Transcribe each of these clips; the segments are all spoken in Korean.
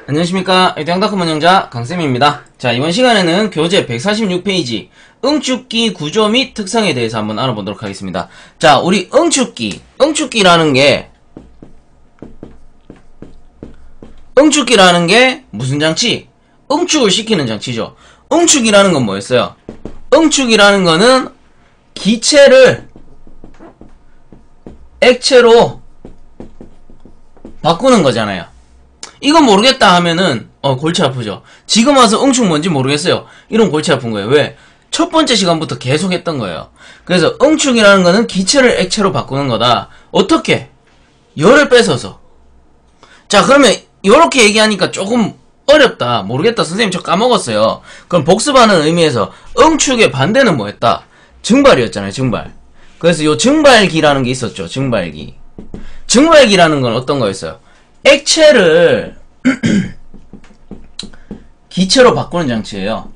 안녕하십니까. 일대양다크 운영자 강쌤입니다. 자, 이번 시간에는 교재 146페이지 응축기 구조 및 특성에 대해서 한번 알아보도록 하겠습니다. 자, 우리 응축기라는 게 무슨 장치? 응축을 시키는 장치죠. 응축이라는 건 뭐였어요? 응축이라는 거는 기체를 액체로 바꾸는 거잖아요. 이건 모르겠다 하면은 골치 아프죠. 지금 와서 응축 뭔지 모르겠어요. 이런 골치 아픈 거예요. 왜? 첫 번째 시간부터 계속 했던 거예요. 그래서 응축이라는 거는 기체를 액체로 바꾸는 거다. 어떻게? 열을 뺏어서. 자, 그러면 이렇게 얘기하니까 조금 어렵다. 모르겠다. 선생님 저 까먹었어요. 그럼 복습하는 의미에서 응축의 반대는 뭐였다? 증발이었잖아요. 증발. 그래서 요 증발기라는 게 있었죠. 증발기. 증발기라는 건 어떤 거였어요? 액체를 기체로 바꾸는 장치예요.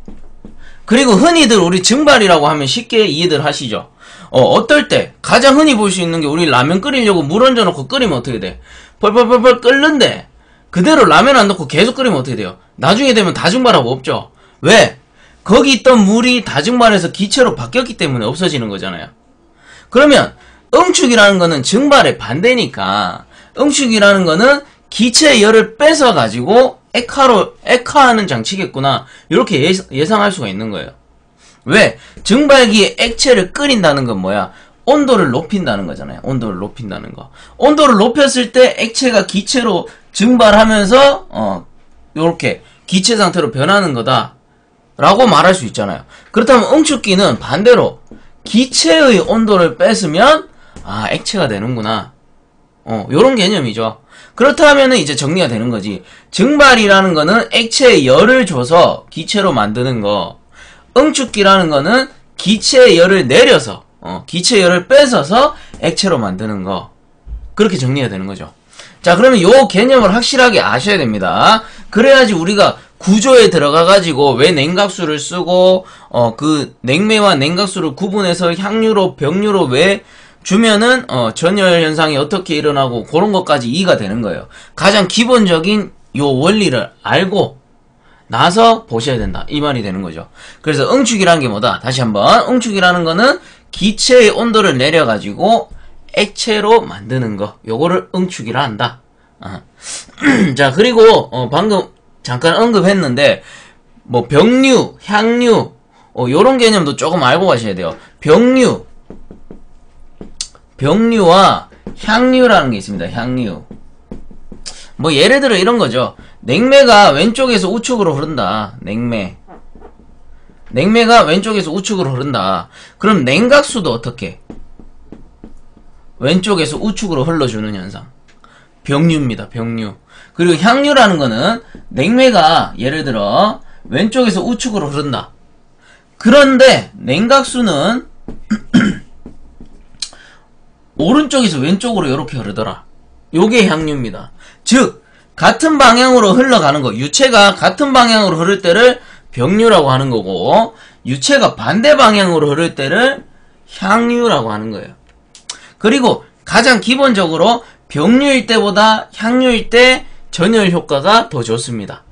그리고 흔히들 우리 증발이라고 하면 쉽게 이해들 하시죠. 어떨 때 가장 흔히 볼 수 있는 게 우리 라면 끓이려고 물 얹어놓고 끓이면 어떻게 돼? 펄펄펄펄 끓는데 그대로 라면 안 넣고 계속 끓이면 어떻게 돼요? 나중에 되면 다증발하고 없죠. 왜? 거기 있던 물이 다증발해서 기체로 바뀌었기 때문에 없어지는 거잖아요. 그러면 응축이라는 거는 증발의 반대니까 응축이라는 거는 기체의 열을 뺏어가지고 액화하는 장치겠구나. 이렇게 예상할 수가 있는 거예요. 왜? 증발기에 액체를 끓인다는 건 뭐야? 온도를 높인다는 거잖아요. 온도를 높인다는 거. 온도를 높였을 때 액체가 기체로 증발하면서 요렇게 기체 상태로 변하는 거다 라고 말할 수 있잖아요. 그렇다면 응축기는 반대로 기체의 온도를 뺏으면 액체가 되는구나. 요런 개념이죠. 그렇다면 이제 정리가 되는 거지. 증발이라는 거는 액체에 열을 줘서 기체로 만드는 거. 응축기라는 거는 기체의 열을 내려서 기체의 열을 뺏어서 액체로 만드는 거. 그렇게 정리가 되는 거죠. 자, 그러면 요 개념을 확실하게 아셔야 됩니다. 그래야지 우리가 구조에 들어가가지고 왜 냉각수를 쓰고 그 냉매와 냉각수를 구분해서 향유로 병유로 왜 주면은 전열 현상이 어떻게 일어나고 그런 것까지 이해가 되는 거예요. 가장 기본적인 요 원리를 알고 나서 보셔야 된다. 이 말이 되는 거죠. 그래서 응축이라는 게 뭐다? 다시 한번. 응축이라는 거는 기체의 온도를 내려가지고 액체로 만드는 거. 요거를 응축이라 한다. 자, 그리고 방금 잠깐 언급했는데 뭐 병류, 향류 요런 개념도 조금 알고 가셔야 돼요. 병류와 향류라는 게 있습니다. 향류. 뭐 예를 들어 이런 거죠. 냉매가 왼쪽에서 우측으로 흐른다. 냉매가 왼쪽에서 우측으로 흐른다. 그럼 냉각수도 어떻게? 왼쪽에서 우측으로 흘러주는 현상. 병류입니다. 병류. 그리고 향류라는 거는 냉매가 예를 들어 왼쪽에서 우측으로 흐른다. 그런데 냉각수는 오른쪽에서 왼쪽으로 이렇게 흐르더라. 요게 향유입니다. 즉 같은 방향으로 흘러가는 거, 유체가 같은 방향으로 흐를 때를 병류라고 하는 거고 유체가 반대 방향으로 흐를 때를 향유라고 하는 거예요. 그리고 가장 기본적으로 병류일 때보다 향유일 때 전열 효과가 더 좋습니다.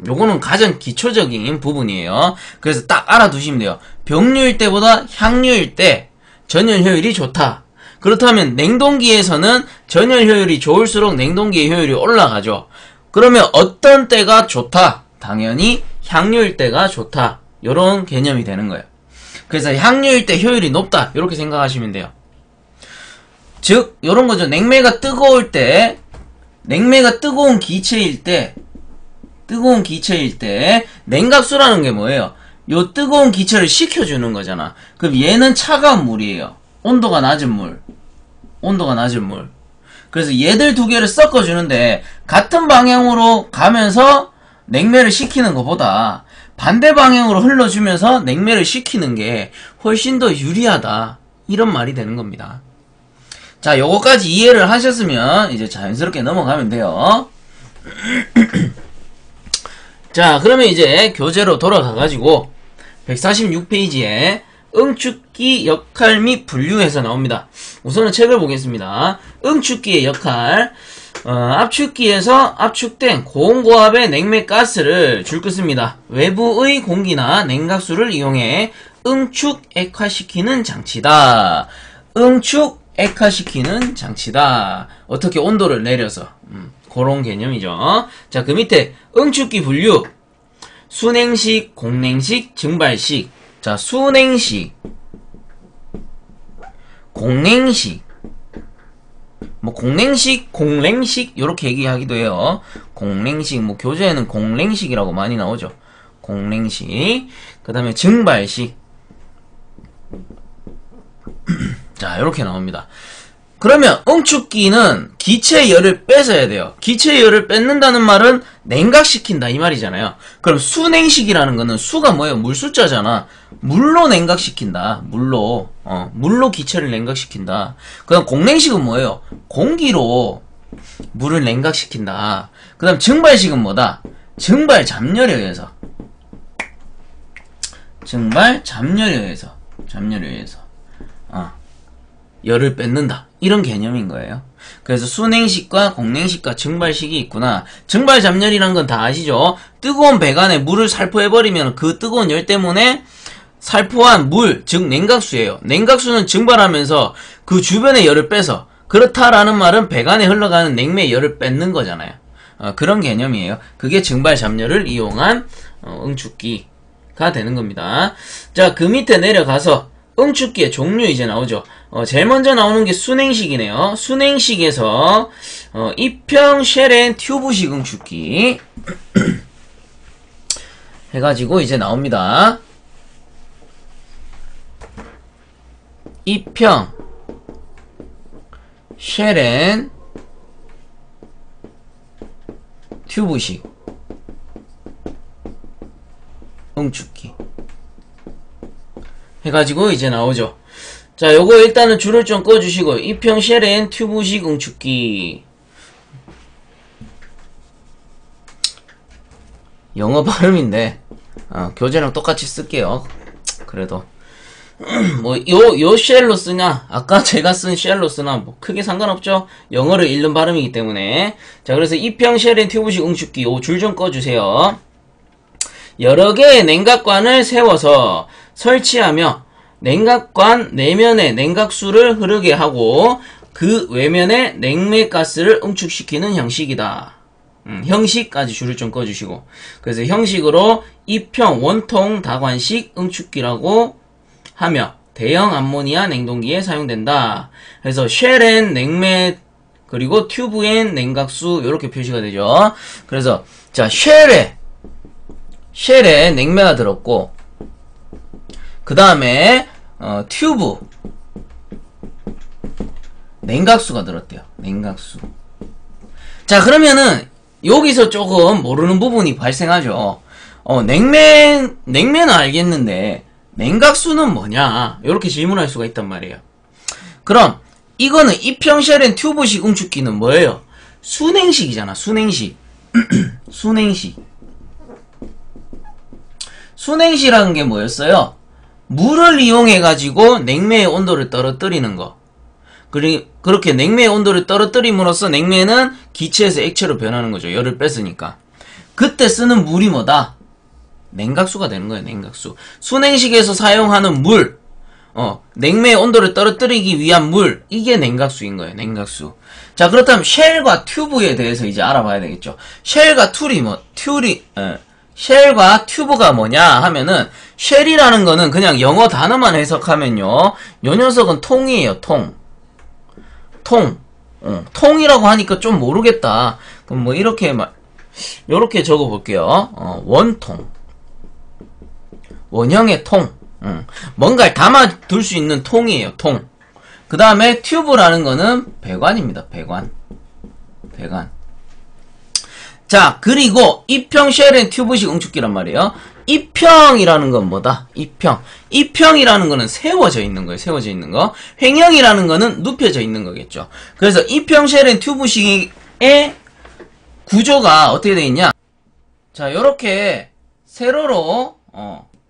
요거는 가장 기초적인 부분이에요. 그래서 딱 알아두시면 돼요. 병류일 때보다 향유일 때 전열 효율이 좋다. 그렇다면 냉동기에서는 전열 효율이 좋을수록 냉동기의 효율이 올라가죠. 그러면 어떤 때가 좋다? 당연히 향유일 때가 좋다. 요런 개념이 되는 거예요. 그래서 향유일 때 효율이 높다. 이렇게 생각하시면 돼요. 즉 요런 거죠. 냉매가 뜨거울 때, 냉매가 뜨거운 기체일 때 냉각수라는 게 뭐예요? 요 뜨거운 기체를 식혀주는 거잖아. 그럼 얘는 차가운 물이에요. 온도가 낮은 물. 그래서 얘들 두 개를 섞어주는데 같은 방향으로 가면서 냉매를 식히는 것보다 반대 방향으로 흘러주면서 냉매를 식히는 게 훨씬 더 유리하다. 이런 말이 되는 겁니다. 자, 요거까지 이해를 하셨으면 이제 자연스럽게 넘어가면 돼요. 자, 그러면 이제 교재로 돌아가가지고 146페이지에 응축기 역할 및 분류에서 나옵니다. 우선은 책을 보겠습니다. 응축기의 역할. 압축기에서 압축된 고온고압의 냉매 가스를 줄긋습니다. 외부의 공기나 냉각수를 이용해 응축 액화시키는 장치다. 응축 액화시키는 장치다. 어떻게 온도를 내려서 그런 개념이죠. 자, 그 밑에 응축기 분류 순행식, 공냉식, 증발식. 자, 순행식, 공냉식, 뭐 공냉식, 공랭식 요렇게 얘기하기도 해요. 공냉식, 뭐 교재에는 공랭식이라고 많이 나오죠. 공냉식. 그 다음에 증발식. 자, 요렇게 나옵니다. 그러면 응축기는 기체의 열을 뺏어야 돼요. 기체의 열을 뺏는다는 말은 냉각시킨다 이 말이잖아요. 그럼 순행식이라는 거는 수가 뭐예요? 물 숫자잖아. 물로 냉각시킨다. 물로 기체를 냉각시킨다. 그다음 공냉식은 뭐예요? 공기로 물을 냉각시킨다. 그 다음 증발식은 뭐다? 증발 잡열에 의해서 열을 뺏는다. 이런 개념인 거예요. 그래서 순행식과 공냉식과 증발식이 있구나. 증발 잡열이란 건 다 아시죠? 뜨거운 배관에 물을 살포해버리면 그 뜨거운 열 때문에 살포한 물, 즉 냉각수예요. 냉각수는 증발하면서 그 주변의 열을 빼서, 그렇다라는 말은 배관에 흘러가는 냉매의 열을 뺏는 거잖아요. 그런 개념이에요. 그게 증발 잡열을 이용한 응축기가 되는 겁니다. 자, 그 밑에 내려가서 응축기의 종류 이제 나오죠. 제일 먼저 나오는 게 순행식이네요. 순행식에서 입형 쉘 앤 튜브식 응축기 해가지고 이제 나옵니다. 입형 쉘 앤 튜브식 응축기 해가지고 이제 나오죠. 자, 요거 일단은 줄을 좀 꺼주시고, 입형 쉘 앤 튜브식 응축기. 영어 발음인데, 교재랑 똑같이 쓸게요. 그래도. 뭐, 요 쉘로 쓰냐, 아까 제가 쓴 쉘로 쓰나, 뭐, 크게 상관없죠? 영어를 읽는 발음이기 때문에. 자, 그래서 입형 쉘 앤 튜브식 응축기, 요 줄 좀 꺼주세요. 여러 개의 냉각관을 세워서 설치하며 냉각관 내면에 냉각수를 흐르게 하고 그 외면에 냉매가스를 응축시키는 형식이다. 형식까지 줄을 좀 꺼주시고, 그래서 형식으로 입형 원통 다관식 응축기라고 하며 대형 암모니아 냉동기에 사용된다. 그래서 쉘엔 냉매 그리고 튜브엔 냉각수 이렇게 표시가 되죠. 그래서 자, 쉘에 냉매가 들었고, 그 다음에 튜브 냉각수가 들었대요. 냉각수. 자, 그러면은 여기서 조금 모르는 부분이 발생하죠. 냉매는 알겠는데 냉각수는 뭐냐, 이렇게 질문할 수가 있단 말이에요. 그럼 이거는 입형 쉘 앤 튜브식 응축기는 뭐예요? 순행식이잖아. 순행식. 순행식이라는 게 뭐였어요? 물을 이용해가지고 냉매의 온도를 떨어뜨리는 거. 그렇게 냉매의 온도를 떨어뜨림으로써 냉매는 기체에서 액체로 변하는 거죠. 열을 뺐으니까. 그때 쓰는 물이 뭐다? 냉각수가 되는 거예요. 냉각수. 순행식에서 사용하는 물, 냉매의 온도를 떨어뜨리기 위한 물, 이게 냉각수인 거예요. 냉각수. 자, 그렇다면 쉘과 튜브에 대해서 이제 알아봐야 되겠죠. 쉘과 쉘과 튜브가 뭐냐 하면은, 쉘이라는 거는 그냥 영어 단어만 해석하면요, 요 녀석은 통이에요. 통이라고 하니까 좀 모르겠다. 그럼 뭐 요렇게 적어 볼게요. 원형의 통. 뭔가를 담아둘 수 있는 통이에요. 통. 그 다음에 튜브라는 거는 배관입니다. 배관. 자, 그리고 입형 쉘 앤 튜브식 응축기란 말이에요. 입형이라는 건 뭐다? 입형이라는 거는 세워져 있는 거예요. 세워져 있는 거. 횡형이라는 거는 눕혀져 있는 거겠죠. 그래서 입형 쉘 앤 튜브식의 구조가 어떻게 되어 있냐? 자, 요렇게 세로로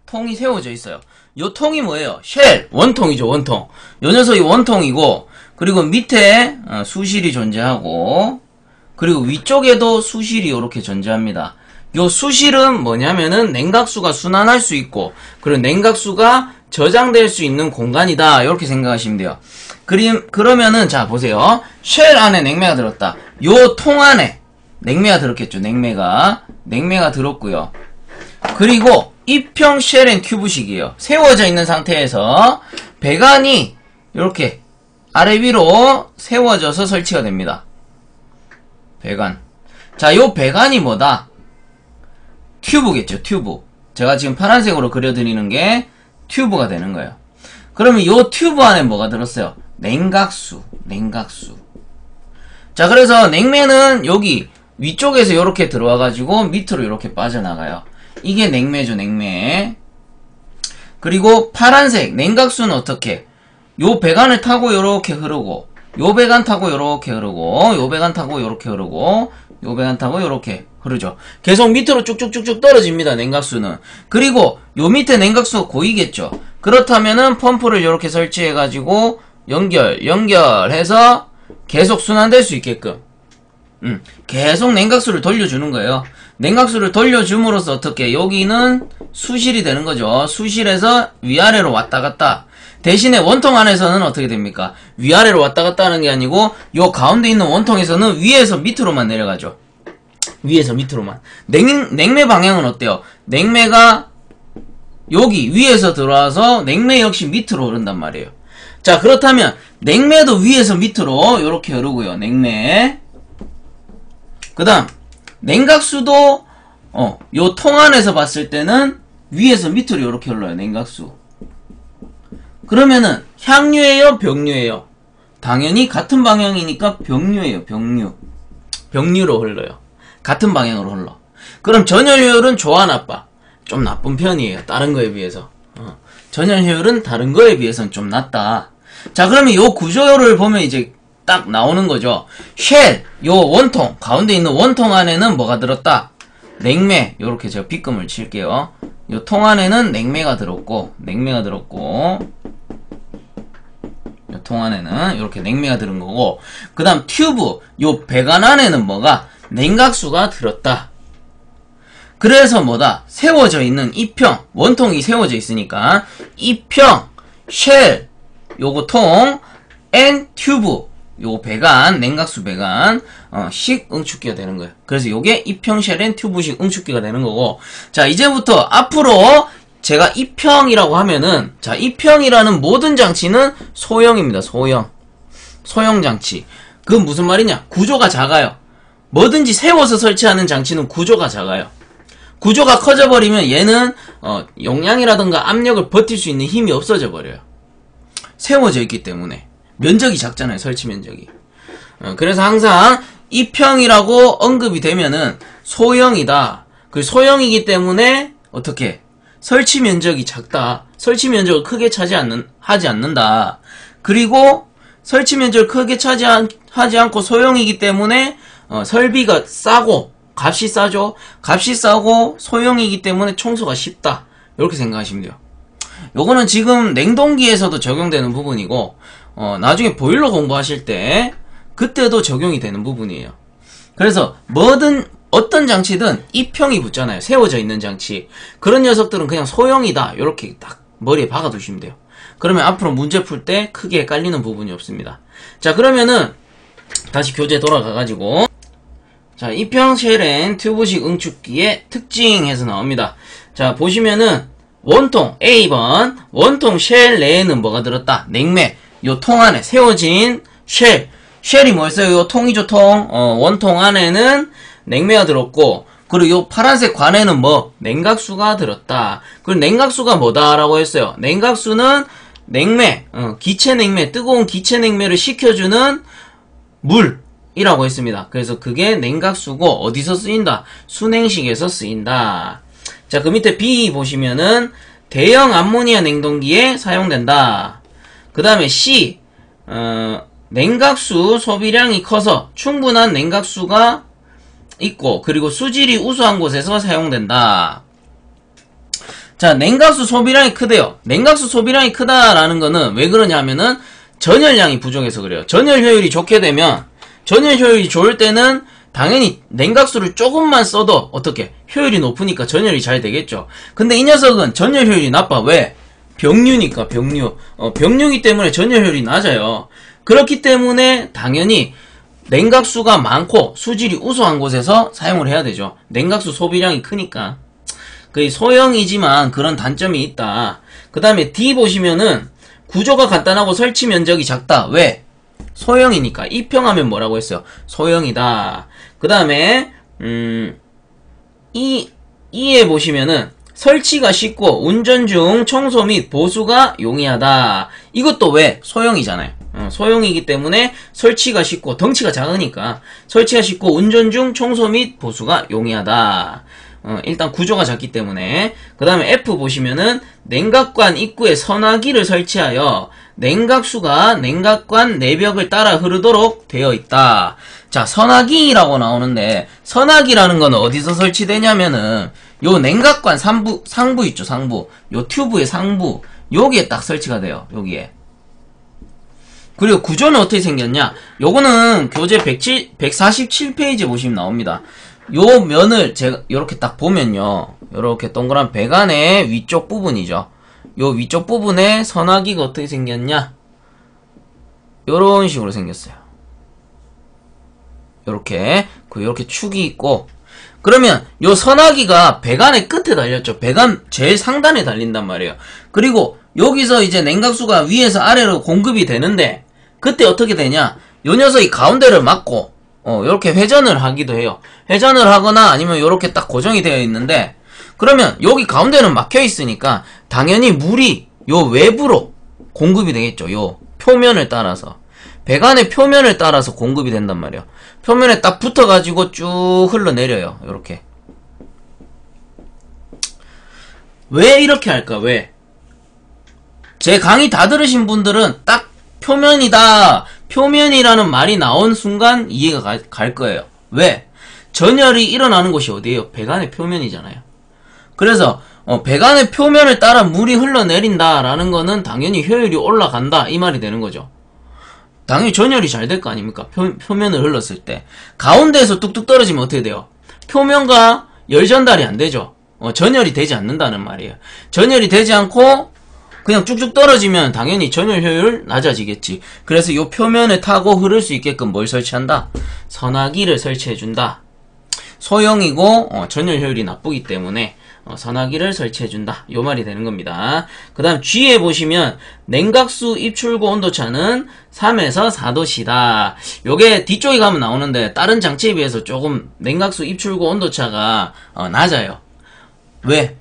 통이 세워져 있어요. 요 통이 뭐예요? 쉘, 원통이죠. 원통. 요 녀석이 원통이고, 그리고 밑에 수실이 존재하고, 그리고 위쪽에도 수실이 이렇게 존재합니다. 요 수실은 뭐냐면은 냉각수가 순환할 수 있고, 그리고 냉각수가 저장될 수 있는 공간이다. 이렇게 생각하시면 돼요. 그러면은, 자, 보세요. 쉘 안에 냉매가 들었다. 요 통 안에 냉매가 들었겠죠. 냉매가 들었고요. 그리고 입형 쉘 앤 튜브식이에요. 세워져 있는 상태에서 배관이 이렇게 아래 위로 세워져서 설치가 됩니다. 배관. 자, 요 배관이 뭐다? 튜브겠죠, 튜브. 제가 지금 파란색으로 그려드리는 게 튜브가 되는 거예요. 그러면 요 튜브 안에 뭐가 들었어요? 냉각수. 자, 그래서 냉매는 여기 위쪽에서 이렇게 들어와가지고 밑으로 이렇게 빠져나가요. 이게 냉매죠, 냉매. 그리고 파란색 냉각수는 어떻게? 요 배관을 타고 요렇게 흐르고, 요 배관 타고 요렇게 흐르고, 요 배관 타고 요렇게 흐르고, 요 배관 타고 요렇게 흐르죠. 계속 밑으로 쭉쭉쭉쭉 떨어집니다, 냉각수는. 그리고 요 밑에 냉각수가 고이겠죠. 그렇다면은 펌프를 요렇게 설치해가지고 연결해서 계속 순환될 수 있게끔 계속 냉각수를 돌려주는 거예요. 냉각수를 돌려줌으로써 어떻게? 여기는 수실이 되는 거죠. 수실에서 위아래로 왔다 갔다. 대신에 원통 안에서는 어떻게 됩니까? 위아래로 왔다 갔다 하는 게 아니고 요 가운데 있는 원통에서는 위에서 밑으로만 내려가죠. 위에서 밑으로만. 냉매 방향은 어때요? 냉매가 여기 위에서 들어와서 냉매 역시 밑으로 흐른단 말이에요. 자, 그렇다면 냉매도 위에서 밑으로 이렇게 흐르고요. 냉매. 그 다음 냉각수도 요 통 안에서 봤을 때는 위에서 밑으로 이렇게 흘러요. 냉각수. 그러면은 향유예요, 병유예요? 당연히 같은 방향이니까 병유예요. 병유로 흘러요. 같은 방향으로 흘러. 그럼 전열 효율은 좋아, 나빠? 좀 나쁜 편이에요. 다른 거에 비해서. 전열 효율은 다른 거에 비해서는 좀 낮다. 자, 그러면 요 구조를 보면 이제 딱 나오는 거죠. 쉘, 요 원통, 가운데 있는 원통 안에는 뭐가 들었다? 냉매. 요렇게 제가 빗금을 칠게요. 요 통 안에는 냉매가 들었고, 요 통 안에는 이렇게 냉매가 들은 거고, 그 다음 튜브, 요 배관 안에는 뭐가? 냉각수가 들었다. 그래서 뭐다? 세워져 있는 입형, 원통이 세워져 있으니까 입형, 쉘, 요거 통, 앤 튜브, 요 배관, 냉각수 배관, 식 응축기가 되는 거예요. 그래서 요게 입형, 쉘, 앤 튜브식 응축기가 되는 거고, 자, 이제부터 앞으로 제가 입형이라고 하면은, 자, 입형이라는 모든 장치는 소형입니다. 소형 장치. 그건 무슨 말이냐? 구조가 작아요. 뭐든지 세워서 설치하는 장치는 구조가 작아요. 구조가 커져버리면 얘는 용량이라든가 압력을 버틸 수 있는 힘이 없어져 버려요. 세워져 있기 때문에. 면적이 작잖아요, 설치 면적이. 그래서 항상 입형이라고 언급이 되면은 소형이다. 그 소형이기 때문에 어떻게? 설치 면적이 작다. 설치 면적을 크게 하지 않는다. 그리고 설치 면적을 크게 하지 않고 소형이기 때문에 설비가 싸고, 값이 싸죠. 값이 싸고 소형이기 때문에 청소가 쉽다. 이렇게 생각하시면 돼요. 요거는 지금 냉동기에서도 적용되는 부분이고, 나중에 보일러 공부하실 때 그때도 적용이 되는 부분이에요. 그래서 어떤 장치든 입형이 붙잖아요. 세워져 있는 장치. 그런 녀석들은 그냥 소형이다. 이렇게 딱 머리에 박아두시면 돼요. 그러면 앞으로 문제 풀 때 크게 헷갈리는 부분이 없습니다. 자, 그러면은 다시 교재 돌아가가지고, 자, 입형 쉘 앤 튜브식 응축기의 특징 해서 나옵니다. 자, 보시면은 원통 A번 원통 쉘 내에는 뭐가 들었다? 냉매. 요 통 안에 세워진 쉘이 뭐였어요? 요 통이죠, 통. 원통 안에는 냉매가 들었고, 그리고 요 파란색 관에는 뭐? 냉각수가 들었다. 그리고 냉각수가 뭐다라고 했어요? 냉각수는 냉매, 기체 냉매, 뜨거운 기체 냉매를 식혀주는 물이라고 했습니다. 그래서 그게 냉각수고, 어디서 쓰인다? 순행식에서 쓰인다. 자, 그 밑에 B 보시면은 대형 암모니아 냉동기에 사용된다. 그 다음에 C, 냉각수 소비량이 커서 충분한 냉각수가 있고, 그리고 수질이 우수한 곳에서 사용된다. 자, 냉각수 소비량이 크대요. 냉각수 소비량이 크다라는 거는 왜 그러냐면은 전열량이 부족해서 그래요. 전열 효율이 좋게 되면, 전열 효율이 좋을 때는 당연히 냉각수를 조금만 써도 어떻게 효율이 높으니까 전열이 잘 되겠죠. 근데 이 녀석은 전열 효율이 나빠. 왜? 병류니까 병류. 병류기 때문에 전열 효율이 낮아요. 그렇기 때문에 당연히 냉각수가 많고 수질이 우수한 곳에서 사용을 해야 되죠. 냉각수 소비량이 크니까. 그 소형이지만 그런 단점이 있다. 그 다음에 D 보시면은 구조가 간단하고 설치 면적이 작다. 왜? 소형이니까. 입형하면 뭐라고 했어요? 소형이다. 그 다음에 E에 보시면은 설치가 쉽고 운전 중 청소 및 보수가 용이하다. 이것도 왜? 소형이잖아요. 소형이기 때문에 설치가 쉽고 덩치가 작으니까 설치가 쉽고 운전 중 청소 및 보수가 용이하다. 일단 구조가 작기 때문에. 그 다음에 F 보시면은 냉각관 입구에 선화기를 설치하여 냉각수가 냉각관 내벽을 따라 흐르도록 되어 있다. 자, 선화기라고 나오는데 선화기라는 건 어디서 설치되냐면은 요 냉각관 상부 있죠, 상부. 요 튜브의 상부. 여기에 딱 설치가 돼요, 여기에. 그리고 구조는 어떻게 생겼냐? 요거는 교재 147페이지에 보시면 나옵니다. 요 면을 제가 요렇게 딱 보면요. 요렇게 동그란 배관의 위쪽 부분이죠. 요 위쪽 부분에 선화기가 어떻게 생겼냐? 요런 식으로 생겼어요. 요렇게. 요렇게 축이 있고. 그러면 요 선화기가 배관의 끝에 달렸죠. 배관 제일 상단에 달린단 말이에요. 그리고 여기서 이제 냉각수가 위에서 아래로 공급이 되는데 그때 어떻게 되냐? 요 녀석이 가운데를 막고 요렇게 회전을 하기도 해요. 회전을 하거나 아니면 요렇게 딱 고정이 되어 있는데 그러면 여기 가운데는 막혀 있으니까 당연히 물이 요 외부로 공급이 되겠죠. 요 표면을 따라서. 배관의 표면을 따라서 공급이 된단 말이에요. 표면에 딱 붙어가지고 쭉 흘러내려요. 요렇게. 왜 이렇게 할까? 왜? 제 강의 다 들으신 분들은 딱 표면이다, 표면이라는 말이 나온 순간 이해가 갈 거예요. 왜? 전열이 일어나는 곳이 어디예요? 배관의 표면이잖아요. 그래서 배관의 표면을 따라 물이 흘러내린다라는 거는 당연히 효율이 올라간다 이 말이 되는 거죠. 당연히 전열이 잘 될 거 아닙니까? 표면을 흘렀을 때. 가운데에서 뚝뚝 떨어지면 어떻게 돼요? 표면과 열 전달이 안 되죠. 전열이 되지 않는다는 말이에요. 전열이 되지 않고 그냥 쭉쭉 떨어지면 당연히 전열 효율 낮아지겠지. 그래서 이 표면을 타고 흐를 수 있게끔 뭘 설치한다? 선화기를 설치해준다. 소형이고 전열 효율이 나쁘기 때문에 선화기를 설치해준다. 요 말이 되는 겁니다. 그 다음 G에 보시면 냉각수 입출구 온도차는 3에서 4도씨다. 요게 뒤쪽에 가면 나오는데 다른 장치에 비해서 조금 냉각수 입출구 온도차가 낮아요. 왜?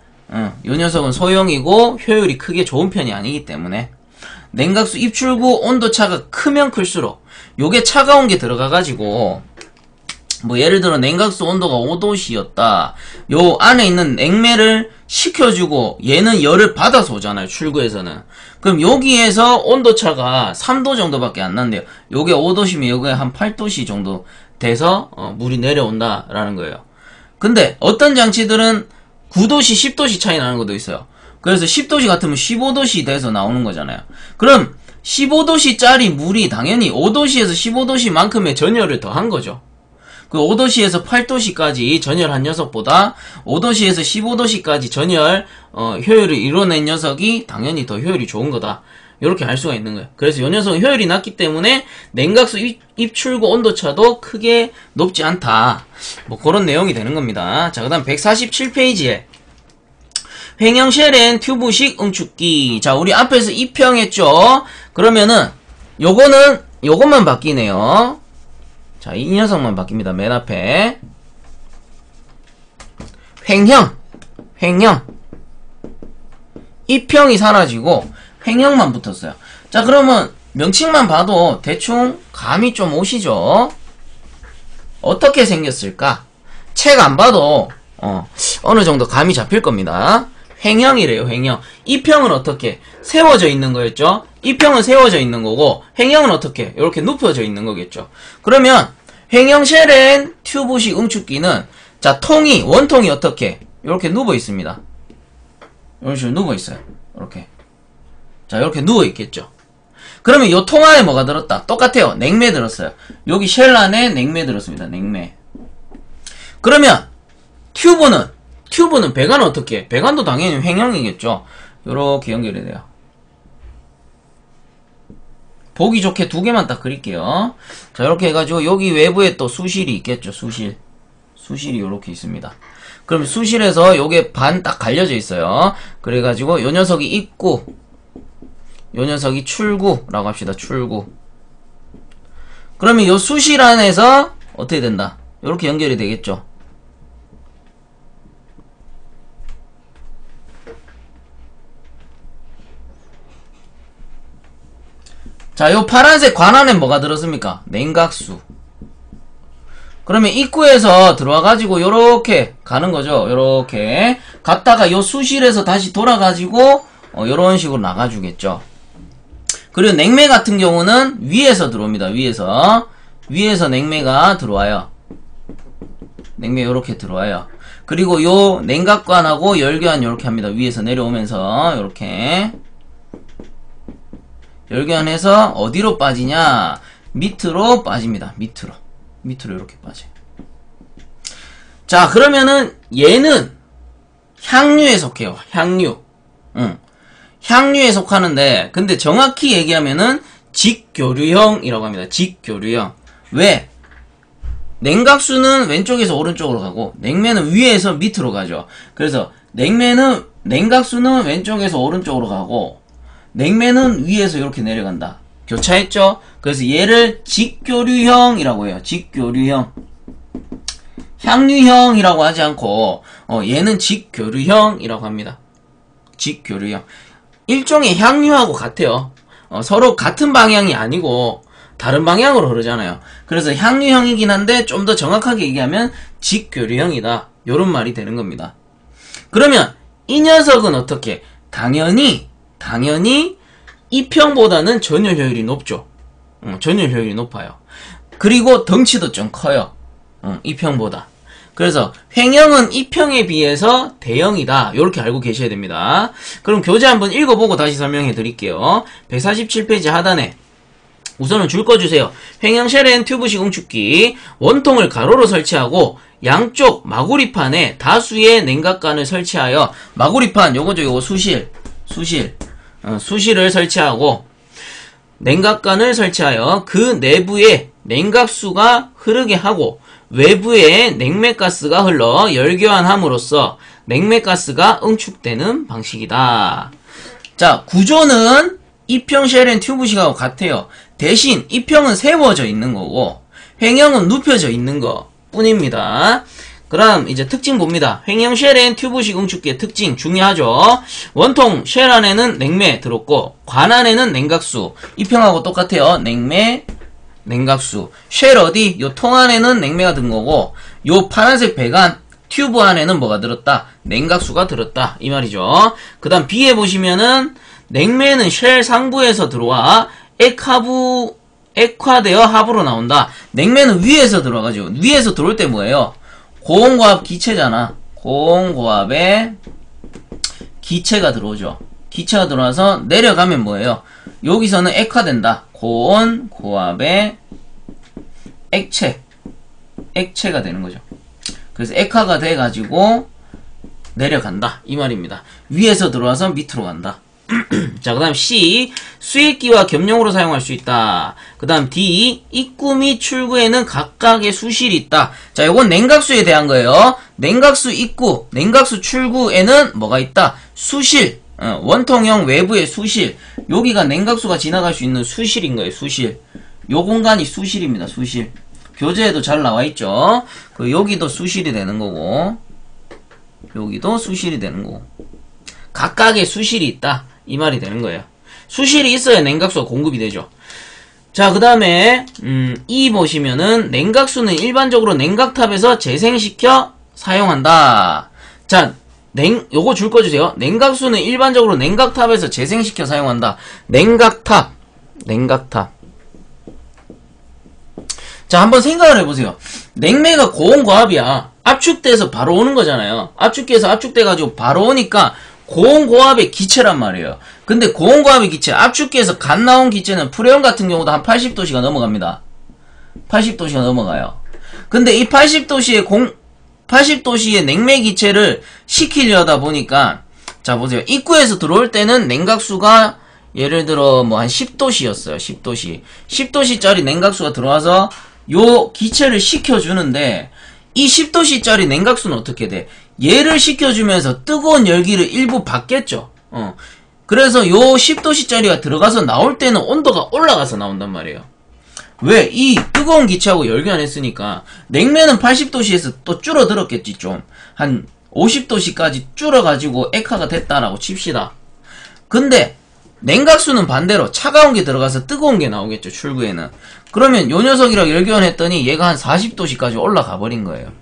요 녀석은 소형이고 효율이 크게 좋은 편이 아니기 때문에 냉각수 입출구 온도차가 크면 클수록 요게 차가운 게 들어가가지고 뭐 예를 들어 냉각수 온도가 5도씨였다. 요 안에 있는 냉매를 식혀주고 얘는 열을 받아서 오잖아요. 출구에서는. 그럼 여기에서 온도차가 3도 정도밖에 안 난대요. 요게 5도씨면 요게 한 8도씨 정도 돼서 물이 내려온다라는 거예요. 근데 어떤 장치들은 9도씨, 10도씨 차이 나는 것도 있어요. 그래서 10도씨 같으면 15도씨 돼서 나오는 거잖아요. 그럼 15도씨짜리 물이 당연히 5도씨에서 15도씨만큼의 전열을 더한 거죠. 그 5도씨에서 8도씨까지 전열한 녀석보다 5도씨에서 15도씨까지 전열 효율을 이뤄낸 녀석이 당연히 더 효율이 좋은 거다. 이렇게 알 수가 있는 거예요. 그래서 이 녀석은 효율이 낮기 때문에 냉각수 입출구 온도차도 크게 높지 않다. 뭐 그런 내용이 되는 겁니다. 자, 그 다음 147페이지에 횡형 쉘엔 튜브식 응축기. 자, 우리 앞에서 입형했죠. 그러면은 요것만 바뀌네요. 자, 이 녀석만 바뀝니다. 맨 앞에 횡형 입형이 사라지고 횡형만 붙었어요. 자, 그러면 명칭만 봐도 대충 감이 좀 오시죠? 어떻게 생겼을까? 책 안 봐도 어느 정도 감이 잡힐 겁니다. 횡형이래요. 횡형. 입형은 어떻게? 세워져 있는 거였죠? 입형은 세워져 있는 거고 횡형은 어떻게? 이렇게 눕혀져 있는 거겠죠. 그러면 횡형 쉘엔 튜브식 응축기는 자, 원통이 어떻게? 이렇게 누워 있습니다. 이런 식으로 누워 있어요. 이렇게. 자, 이렇게 누워 있겠죠. 그러면 이 통 안에 뭐가 들었다? 똑같아요. 냉매 들었어요. 여기 쉘 안에 냉매 들었습니다. 냉매. 그러면 튜브는 배관은 어떻게 해? 배관도 당연히 횡형이겠죠. 요렇게 연결이 돼요. 보기 좋게 두 개만 딱 그릴게요. 자, 이렇게 해가지고 여기 외부에 또 수실이 있겠죠. 수실이 요렇게 있습니다. 그럼 수실에서 요게 반 딱 갈려져 있어요. 그래가지고 요 녀석이 입구, 요 녀석이 출구라고 합시다. 출구. 그러면 요 수실 안에서 어떻게 된다? 요렇게 연결이 되겠죠. 자, 요 파란색 관 안에 뭐가 들었습니까? 냉각수. 그러면 입구에서 들어와가지고 요렇게 가는 거죠. 요렇게 갔다가 요 수실에서 다시 돌아가지고 요런 식으로 나가주겠죠. 그리고 냉매 같은 경우는 위에서 들어옵니다. 위에서 냉매가 들어와요. 냉매 요렇게 들어와요. 그리고 요 냉각관하고 열교환 요렇게 합니다. 위에서 내려오면서 요렇게 열교환해서 어디로 빠지냐? 밑으로 빠집니다. 밑으로 이렇게 빠져요. 자, 그러면은 얘는 향유에 속해요. 향유에 속하는데, 근데 정확히 얘기하면은 직교류형이라고 합니다. 직교류형. 왜? 냉각수는 왼쪽에서 오른쪽으로 가고 냉매는 위에서 밑으로 가죠. 그래서 냉각수는 왼쪽에서 오른쪽으로 가고 냉매는 위에서 이렇게 내려간다. 교차했죠? 그래서 얘를 직교류형이라고 해요. 직교류형. 향유형이라고 하지 않고 얘는 직교류형이라고 합니다. 직교류형. 일종의 향유하고 같아요. 서로 같은 방향이 아니고 다른 방향으로 흐르잖아요. 그래서 향유형이긴 한데 좀 더 정확하게 얘기하면 직교류형이다. 요런 말이 되는 겁니다. 그러면 이 녀석은 어떻게? 당연히 이평보다는 전열 효율이 높죠. 전열 효율이 높아요. 그리고 덩치도 좀 커요. 이평보다. 그래서 횡형은 이평에 비해서 대형이다. 이렇게 알고 계셔야 됩니다. 그럼 교재 한번 읽어보고 다시 설명해 드릴게요. 147페이지 하단에 우선은 줄 거 주세요. 횡형 쉘앤 튜브식 응축기 원통을 가로로 설치하고 양쪽 마구리판에 다수의 냉각관을 설치하여 마구리판 요거죠. 요거 수실을 설치하고 냉각관을 설치하여 그 내부에 냉각수가 흐르게 하고 외부에 냉매가스가 흘러 열교환함으로써 냉매가스가 응축되는 방식이다. 자, 구조는 이평 쉘앤 튜브식하고 같아요. 대신 이평은 세워져 있는 거고 횡형은 눕혀져 있는 거 뿐입니다. 그럼 이제 특징 봅니다. 횡형 쉘앤 튜브식 응축기의 특징 중요하죠. 원통 쉘 안에는 냉매 들었고 관 안에는 냉각수. 이평하고 똑같아요. 냉매, 냉각수. 쉘 어디? 요 통 안에는 냉매가 든 거고 요 파란색 배관 튜브 안에는 뭐가 들었다? 냉각수가 들었다. 이 말이죠. 그 다음 B에 보시면은 냉매는 쉘 상부에서 들어와 액화되어 하부로 나온다. 냉매는 위에서 들어가죠. 위에서 들어올 때 뭐예요? 고온고압 기체잖아. 고온고압에 기체가 들어오죠. 기체가 들어와서 내려가면 뭐예요? 여기서는 액화된다. 고온고압에 액체가 되는 거죠. 그래서 액화가 돼가지고 내려간다. 이 말입니다. 위에서 들어와서 밑으로 간다. 자, 그 다음 C 수액기와 겸용으로 사용할 수 있다. 그 다음 D 입구 및 출구에는 각각의 수실이 있다. 자, 요건 냉각수에 대한 거예요. 냉각수 입구, 냉각수 출구에는 뭐가 있다? 수실. 원통형 외부의 수실. 여기가 냉각수가 지나갈 수 있는 수실인 거예요. 수실. 요 공간이 수실입니다. 수실. 교재에도 잘 나와있죠. 여기도 수실이 되는 거고 여기도 수실이 되는 거고 각각의 수실이 있다. 이 말이 되는 거예요. 수실이 있어야 냉각수가 공급이 되죠. 자, 그 다음에 E 보시면은 냉각수는 일반적으로 냉각탑에서 재생시켜 사용한다. 자, 요거 줄 거 주세요. 냉각수는 일반적으로 냉각탑에서 재생시켜 사용한다. 냉각탑. 자, 한번 생각을 해보세요. 냉매가 고온고압이야. 압축돼서 바로 오는 거잖아요. 압축기에서 압축돼가지고 바로 오니까 고온고압의 기체란 말이에요. 근데 고온고압의 기체, 압축기에서 갓 나온 기체는 프레온 같은 경우도 한 80도씨가 넘어갑니다. 80도씨가 넘어가요. 근데 이 80도씨의 80도씨의 냉매 기체를 시키려다 보니까, 자, 보세요. 입구에서 들어올 때는 냉각수가 예를 들어 뭐 한 10도씨였어요. 10도씨. 10도씨짜리 냉각수가 들어와서 요 기체를 식혀주는데, 이 10도씨짜리 냉각수는 어떻게 돼? 얘를 식혀주면서 뜨거운 열기를 일부 받겠죠. 그래서 요 10도씨짜리가 들어가서 나올 때는 온도가 올라가서 나온단 말이에요. 왜? 이 뜨거운 기체하고 열교환했으니까 냉매는 80도씨에서 또 줄어들었겠지. 좀 한 50도씨까지 줄어가지고 액화가 됐다라고 칩시다. 근데 냉각수는 반대로 차가운 게 들어가서 뜨거운 게 나오겠죠. 출구에는. 그러면 요 녀석이랑 열교환했더니 얘가 한 40도씨까지 올라가 버린 거예요.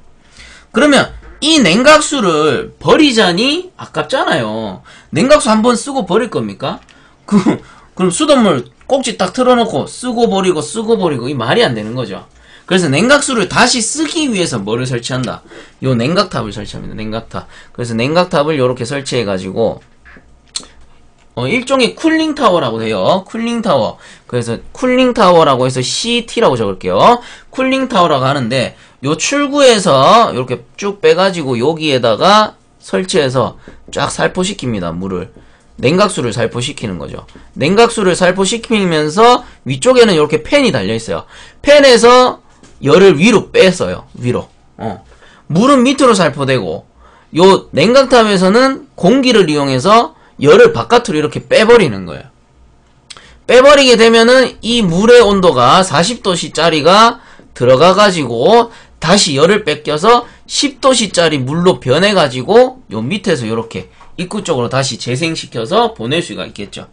그러면 이 냉각수를 버리자니 아깝잖아요. 냉각수 한번 쓰고 버릴 겁니까? 그럼 수돗물 꼭지 딱 틀어놓고 쓰고 버리고 이 말이 안 되는 거죠. 그래서 냉각수를 다시 쓰기 위해서 뭐를 설치한다? 요 냉각탑을 설치합니다. 냉각탑. 그래서 냉각탑을 요렇게 설치해가지고 일종의 쿨링타워라고 돼요. 쿨링타워. 그래서 쿨링타워라고 해서 CT라고 적을게요. 쿨링타워라고 하는데 요 출구에서 이렇게 쭉 빼가지고 여기에다가 설치해서 쫙 살포시킵니다. 물을. 냉각수를 살포시키는 거죠. 냉각수를 살포시키면서 위쪽에는 이렇게 팬이 달려있어요. 팬에서 열을 위로 뺐어요. 위로. 물은 밑으로 살포되고 요 냉각탑에서는 공기를 이용해서 열을 바깥으로 이렇게 빼버리는 거예요. 빼버리게 되면은 이 물의 온도가 40도씨짜리가 들어가가지고 다시 열을 뺏겨서 10도씨짜리 물로 변해가지고 요 밑에서 이렇게 입구 쪽으로 다시 재생시켜서 보낼 수가 있겠죠.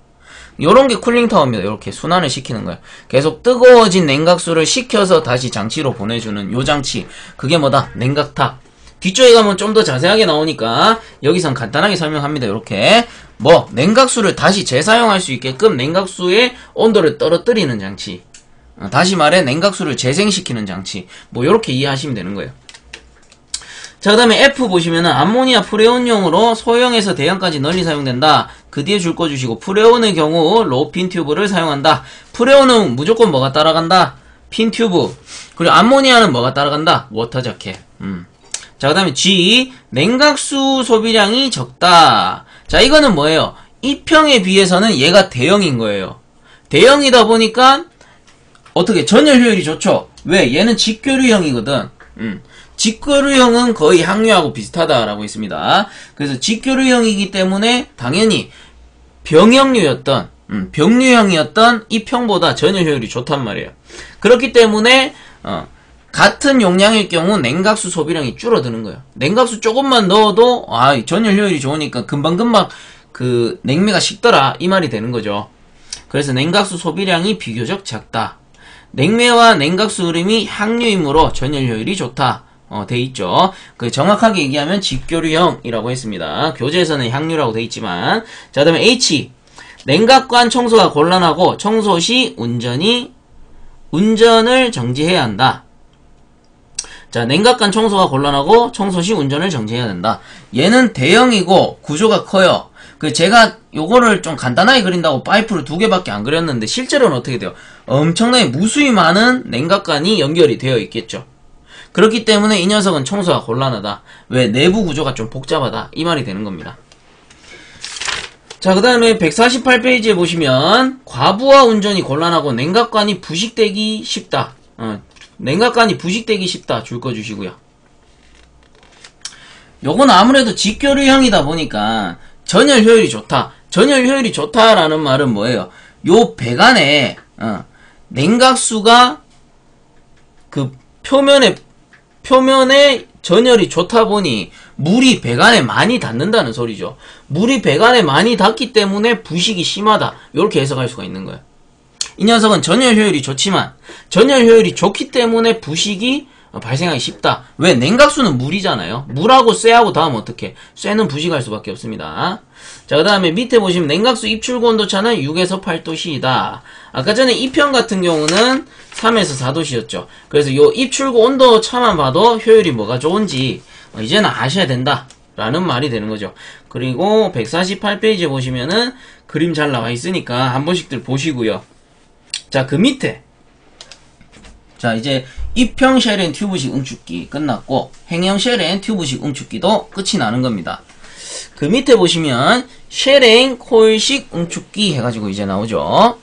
요런 게 쿨링타워입니다. 이렇게 순환을 시키는 거예요. 계속 뜨거워진 냉각수를 식혀서 다시 장치로 보내주는 요 장치. 그게 뭐다? 냉각탑. 뒤쪽에 가면 좀 더 자세하게 나오니까 여기선 간단하게 설명합니다. 이렇게 뭐 냉각수를 다시 재사용할 수 있게끔 냉각수의 온도를 떨어뜨리는 장치. 다시 말해 냉각수를 재생시키는 장치. 뭐 요렇게 이해하시면 되는 거예요. 자, 그 다음에 F 보시면은 암모니아 프레온용으로 소형에서 대형까지 널리 사용된다. 그 뒤에 줄 거 주시고 프레온의 경우 로핀 튜브를 사용한다. 프레온은 무조건 뭐가 따라간다? 핀 튜브. 그리고 암모니아는 뭐가 따라간다? 워터 자켓. 자, 그 다음에 G 냉각수 소비량이 적다. 자, 이거는 뭐예요? 입형에 비해서는 얘가 대형인 거예요. 대형이다 보니까 어떻게 전열 효율이 좋죠? 왜? 얘는 직교류형이거든. 직교류형은 거의 항류하고 비슷하다라고 했습니다. 그래서 직교류형이기 때문에 당연히 병형류였던 병류형이었던 입형보다 전열 효율이 좋단 말이에요. 그렇기 때문에 같은 용량일 경우 냉각수 소비량이 줄어드는 거예요. 냉각수 조금만 넣어도 전열 효율이 좋으니까 금방금방 그 냉매가 식더라 이 말이 되는 거죠. 그래서 냉각수 소비량이 비교적 작다. 냉매와 냉각수 흐름이 항류이므로 전열 효율이 좋다. 돼 있죠. 그 정확하게 얘기하면 직교류형이라고 했습니다. 교재에서는 향류라고 돼 있지만. 자, 그다음에 H 냉각관 청소가 곤란하고 청소 시 운전을 정지해야 한다. 자, 냉각관 청소가 곤란하고 청소 시 운전을 정지해야 된다. 얘는 대형이고 구조가 커요. 그 제가 요거를 좀 간단하게 그린다고 파이프를 2개밖에 안 그렸는데 실제로는 어떻게 돼요? 엄청나게 무수히 많은 냉각관이 연결이 되어 있겠죠. 그렇기 때문에 이 녀석은 청소가 곤란하다. 왜? 내부 구조가 좀 복잡하다. 이 말이 되는 겁니다. 자, 그 다음에 148페이지에 보시면 과부하 운전이 곤란하고 냉각관이 부식되기 쉽다. 냉각관이 부식되기 쉽다. 줄 거 주시고요. 요건 아무래도 직교류형이다 보니까 전열 효율이 좋다. 전열 효율이 좋다라는 말은 뭐예요? 요 배관에 냉각수가 그 표면에 전열이 좋다 보니 물이 배관에 많이 닿는다는 소리죠. 물이 배관에 많이 닿기 때문에 부식이 심하다. 이렇게 해석할 수가 있는 거예요. 이 녀석은 전열 효율이 좋지만 전열 효율이 좋기 때문에 부식이 발생하기 쉽다. 왜? 냉각수는 물이잖아요. 물하고 쇠하고 닿으면 어떡해? 쇠는 부식할 수밖에 없습니다. 자, 그 다음에 밑에 보시면 냉각수 입출구 온도차는 6에서 8도씨이다. 아까 전에 입형 같은 경우는 3에서 4도씨였죠. 그래서 요 입출구 온도차만 봐도 효율이 뭐가 좋은지 이제는 아셔야 된다. 라는 말이 되는 거죠. 그리고 148페이지에 보시면은 그림 잘 나와 있으니까 한 번씩들 보시고요. 자, 그 밑에. 자, 이제 입형 쉘앤 튜브식 응축기 끝났고 행형 쉘앤 튜브식 응축기도 끝이 나는 겁니다. 그 밑에 보시면 쉘앤 코일식 응축기 해가지고 이제 나오죠.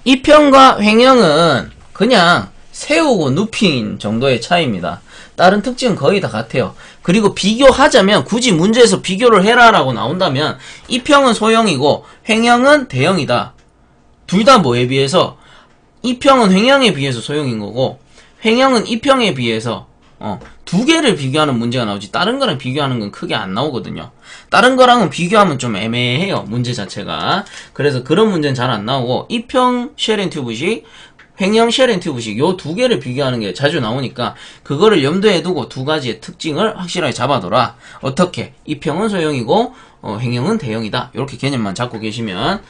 입형과 횡형은 그냥 세우고 눕힌 정도의 차이입니다. 다른 특징은 거의 다 같아요. 그리고 비교하자면 굳이 문제에서 비교를 해라 라고 나온다면 입형은 소형이고 횡형은 대형이다. 둘 다 뭐에 비해서 입형은 횡형에 비해서 소형인 거고 횡형은 입형에 비해서 두 개를 비교하는 문제가 나오지 다른 거랑 비교하는 건 크게 안 나오거든요. 다른 거랑은 비교하면 좀 애매해요. 문제 자체가. 그래서 그런 문제는 잘 안 나오고 입형 쉘앤 튜브식 횡형 쉘앤 튜브식 요 두 개를 비교하는 게 자주 나오니까 그거를 염두에 두고 두 가지의 특징을 확실하게 잡아둬라. 어떻게? 입형은 소형이고 횡형은 대형이다. 이렇게 개념만 잡고 계시면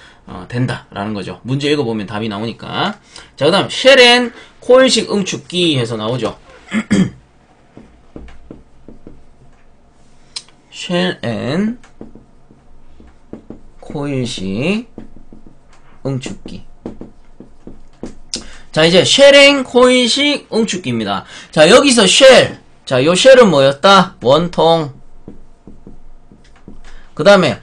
된다라는 거죠. 문제 읽어보면 답이 나오니까. 자, 그 다음 쉘앤 코일식 응축기 해서 나오죠. 쉘앤 코일식 응축기. 자, 이제 쉘앤 코일식 응축기입니다. 자, 여기서 쉘. 자, 요 쉘은 뭐였다? 원통. 그 다음에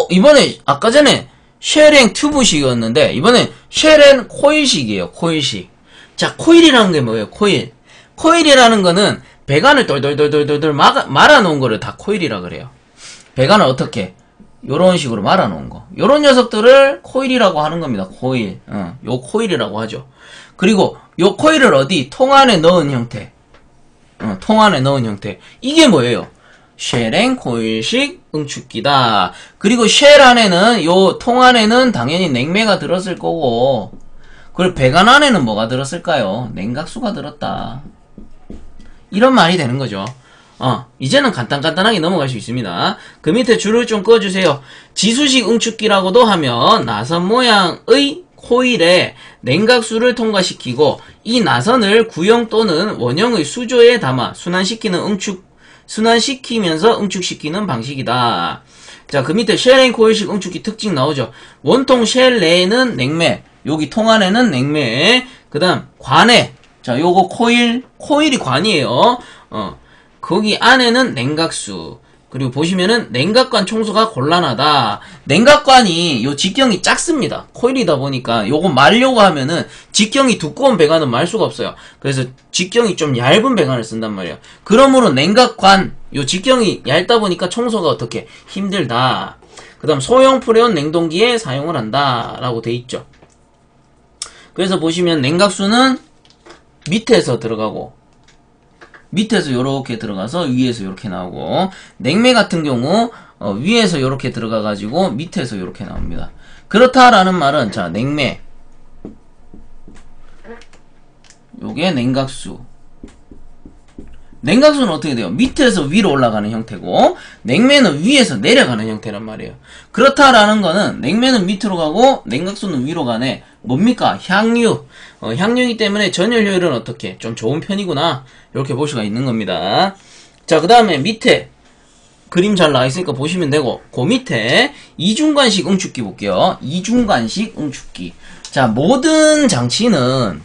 이번에 아까 전에 쉘앤 튜브식이었는데 이번엔 쉘앤 코일식이에요. 코일식. 자, 코일이라는 게 뭐예요? 코일. 코일이라는 거는 배관을 돌돌돌돌돌 말아놓은 거를 다 코일이라 그래요. 배관을 어떻게? 요런 식으로 말아놓은 거. 요런 녀석들을 코일이라고 하는 겁니다. 코일. 요 코일이라고 하죠. 그리고 요 코일을 어디? 통 안에 넣은 형태. 통 안에 넣은 형태. 이게 뭐예요? 쉘앤 코일식 응축기다. 그리고 쉘 안에는 요 통 안에는 당연히 냉매가 들었을 거고 그걸 배관 안에는 뭐가 들었을까요? 냉각수가 들었다. 이런 말이 되는 거죠. 이제는 간단하게 넘어갈 수 있습니다. 그 밑에 줄을 좀 꺼주세요. 지수식 응축기라고도 하면 나선 모양의 코일에 냉각수를 통과시키고 이 나선을 구형 또는 원형의 수조에 담아 순환시키면서 응축시키는 방식이다. 자, 그 밑에 쉘앤 코일식 응축기 특징 나오죠. 원통 쉘 내에는 냉매, 여기 통 안에는 냉매, 그 다음 관에, 자, 요거 코일이 관이에요. 거기 안에는 냉각수. 그리고 보시면은 냉각관 청소가 곤란하다. 냉각관이 요 직경이 작습니다. 코일이다 보니까 요거 말려고 하면은 직경이 두꺼운 배관은 말 수가 없어요. 그래서 직경이 좀 얇은 배관을 쓴단 말이에요. 그러므로 냉각관 요 직경이 얇다 보니까 청소가 어떻게 힘들다. 그 다음 소형 프레온 냉동기에 사용을 한다 라고 돼 있죠. 그래서 보시면 냉각수는 밑에서 들어가고 밑에서 요렇게 들어가서 위에서 요렇게 나오고 냉매 같은 경우 위에서 요렇게 들어가가지고 밑에서 요렇게 나옵니다. 그렇다라는 말은 자, 냉매 요게 냉각수. 냉각수는 어떻게 돼요? 밑에서 위로 올라가는 형태고 냉매는 위에서 내려가는 형태란 말이에요. 그렇다라는 거는 냉매는 밑으로 가고 냉각수는 위로 가네. 뭡니까? 향유. 향유이기 때문에 전열 효율은 어떻게? 좀 좋은 편이구나. 이렇게 볼 수가 있는 겁니다. 자, 그 다음에 밑에 그림 잘 나와있으니까 보시면 되고 그 밑에 이중관식 응축기 볼게요. 이중관식 응축기. 자, 모든 장치는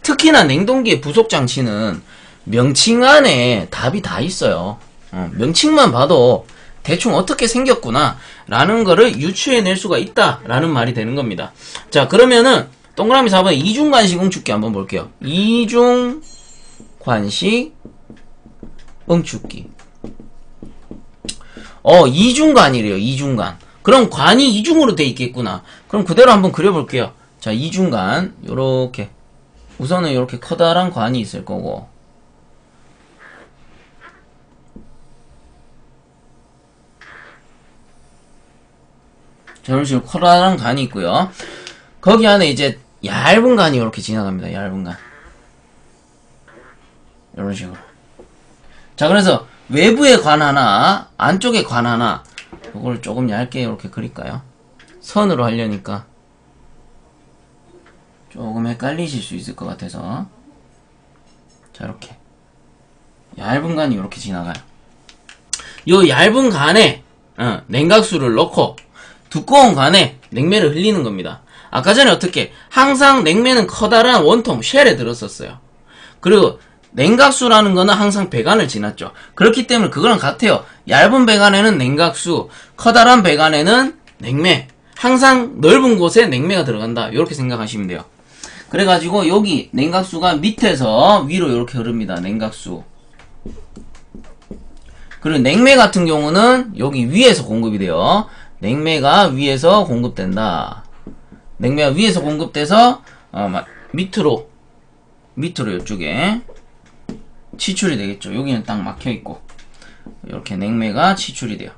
특히나 냉동기의 부속 장치는 명칭 안에 답이 다 있어요. 명칭만 봐도 대충 어떻게 생겼구나 라는 거를 유추해낼 수가 있다 라는 말이 되는 겁니다. 자, 그러면은 동그라미 4번에 이중관식 응축기 한번 볼게요. 이중관식 응축기. 이중관이래요. 이중관. 그럼 관이 이중으로 돼 있겠구나. 그럼 그대로 한번 그려볼게요. 자, 이중관 요렇게 우선은 요렇게 커다란 관이 있을 거고 저런 식으로 커다란 관이 있고요. 거기 안에 이제 얇은 관이 이렇게 지나갑니다. 얇은 관. 이런 식으로. 자, 그래서 외부의 관 하나, 안쪽의 관 하나, 이걸 조금 얇게 이렇게 그릴까요? 선으로 하려니까 조금 헷갈리실 수 있을 것 같아서. 자, 이렇게 얇은 관이 이렇게 지나가요. 요 얇은 관에 냉각수를 넣고 두꺼운 관에 냉매를 흘리는 겁니다. 아까 전에 어떻게 항상 냉매는 커다란 원통 쉘에 들었었어요. 그리고 냉각수라는 거는 항상 배관을 지났죠. 그렇기 때문에 그거랑 같아요. 얇은 배관에는 냉각수, 커다란 배관에는 냉매. 항상 넓은 곳에 냉매가 들어간다. 이렇게 생각하시면 돼요. 그래가지고 여기 냉각수가 밑에서 위로 이렇게 흐릅니다. 냉각수. 그리고 냉매 같은 경우는 여기 위에서 공급이 돼요. 냉매가 위에서 공급된다. 냉매가 위에서 공급돼서 밑으로 이쪽에 치출이 되겠죠. 여기는 딱 막혀있고 이렇게 냉매가 치출이 돼요.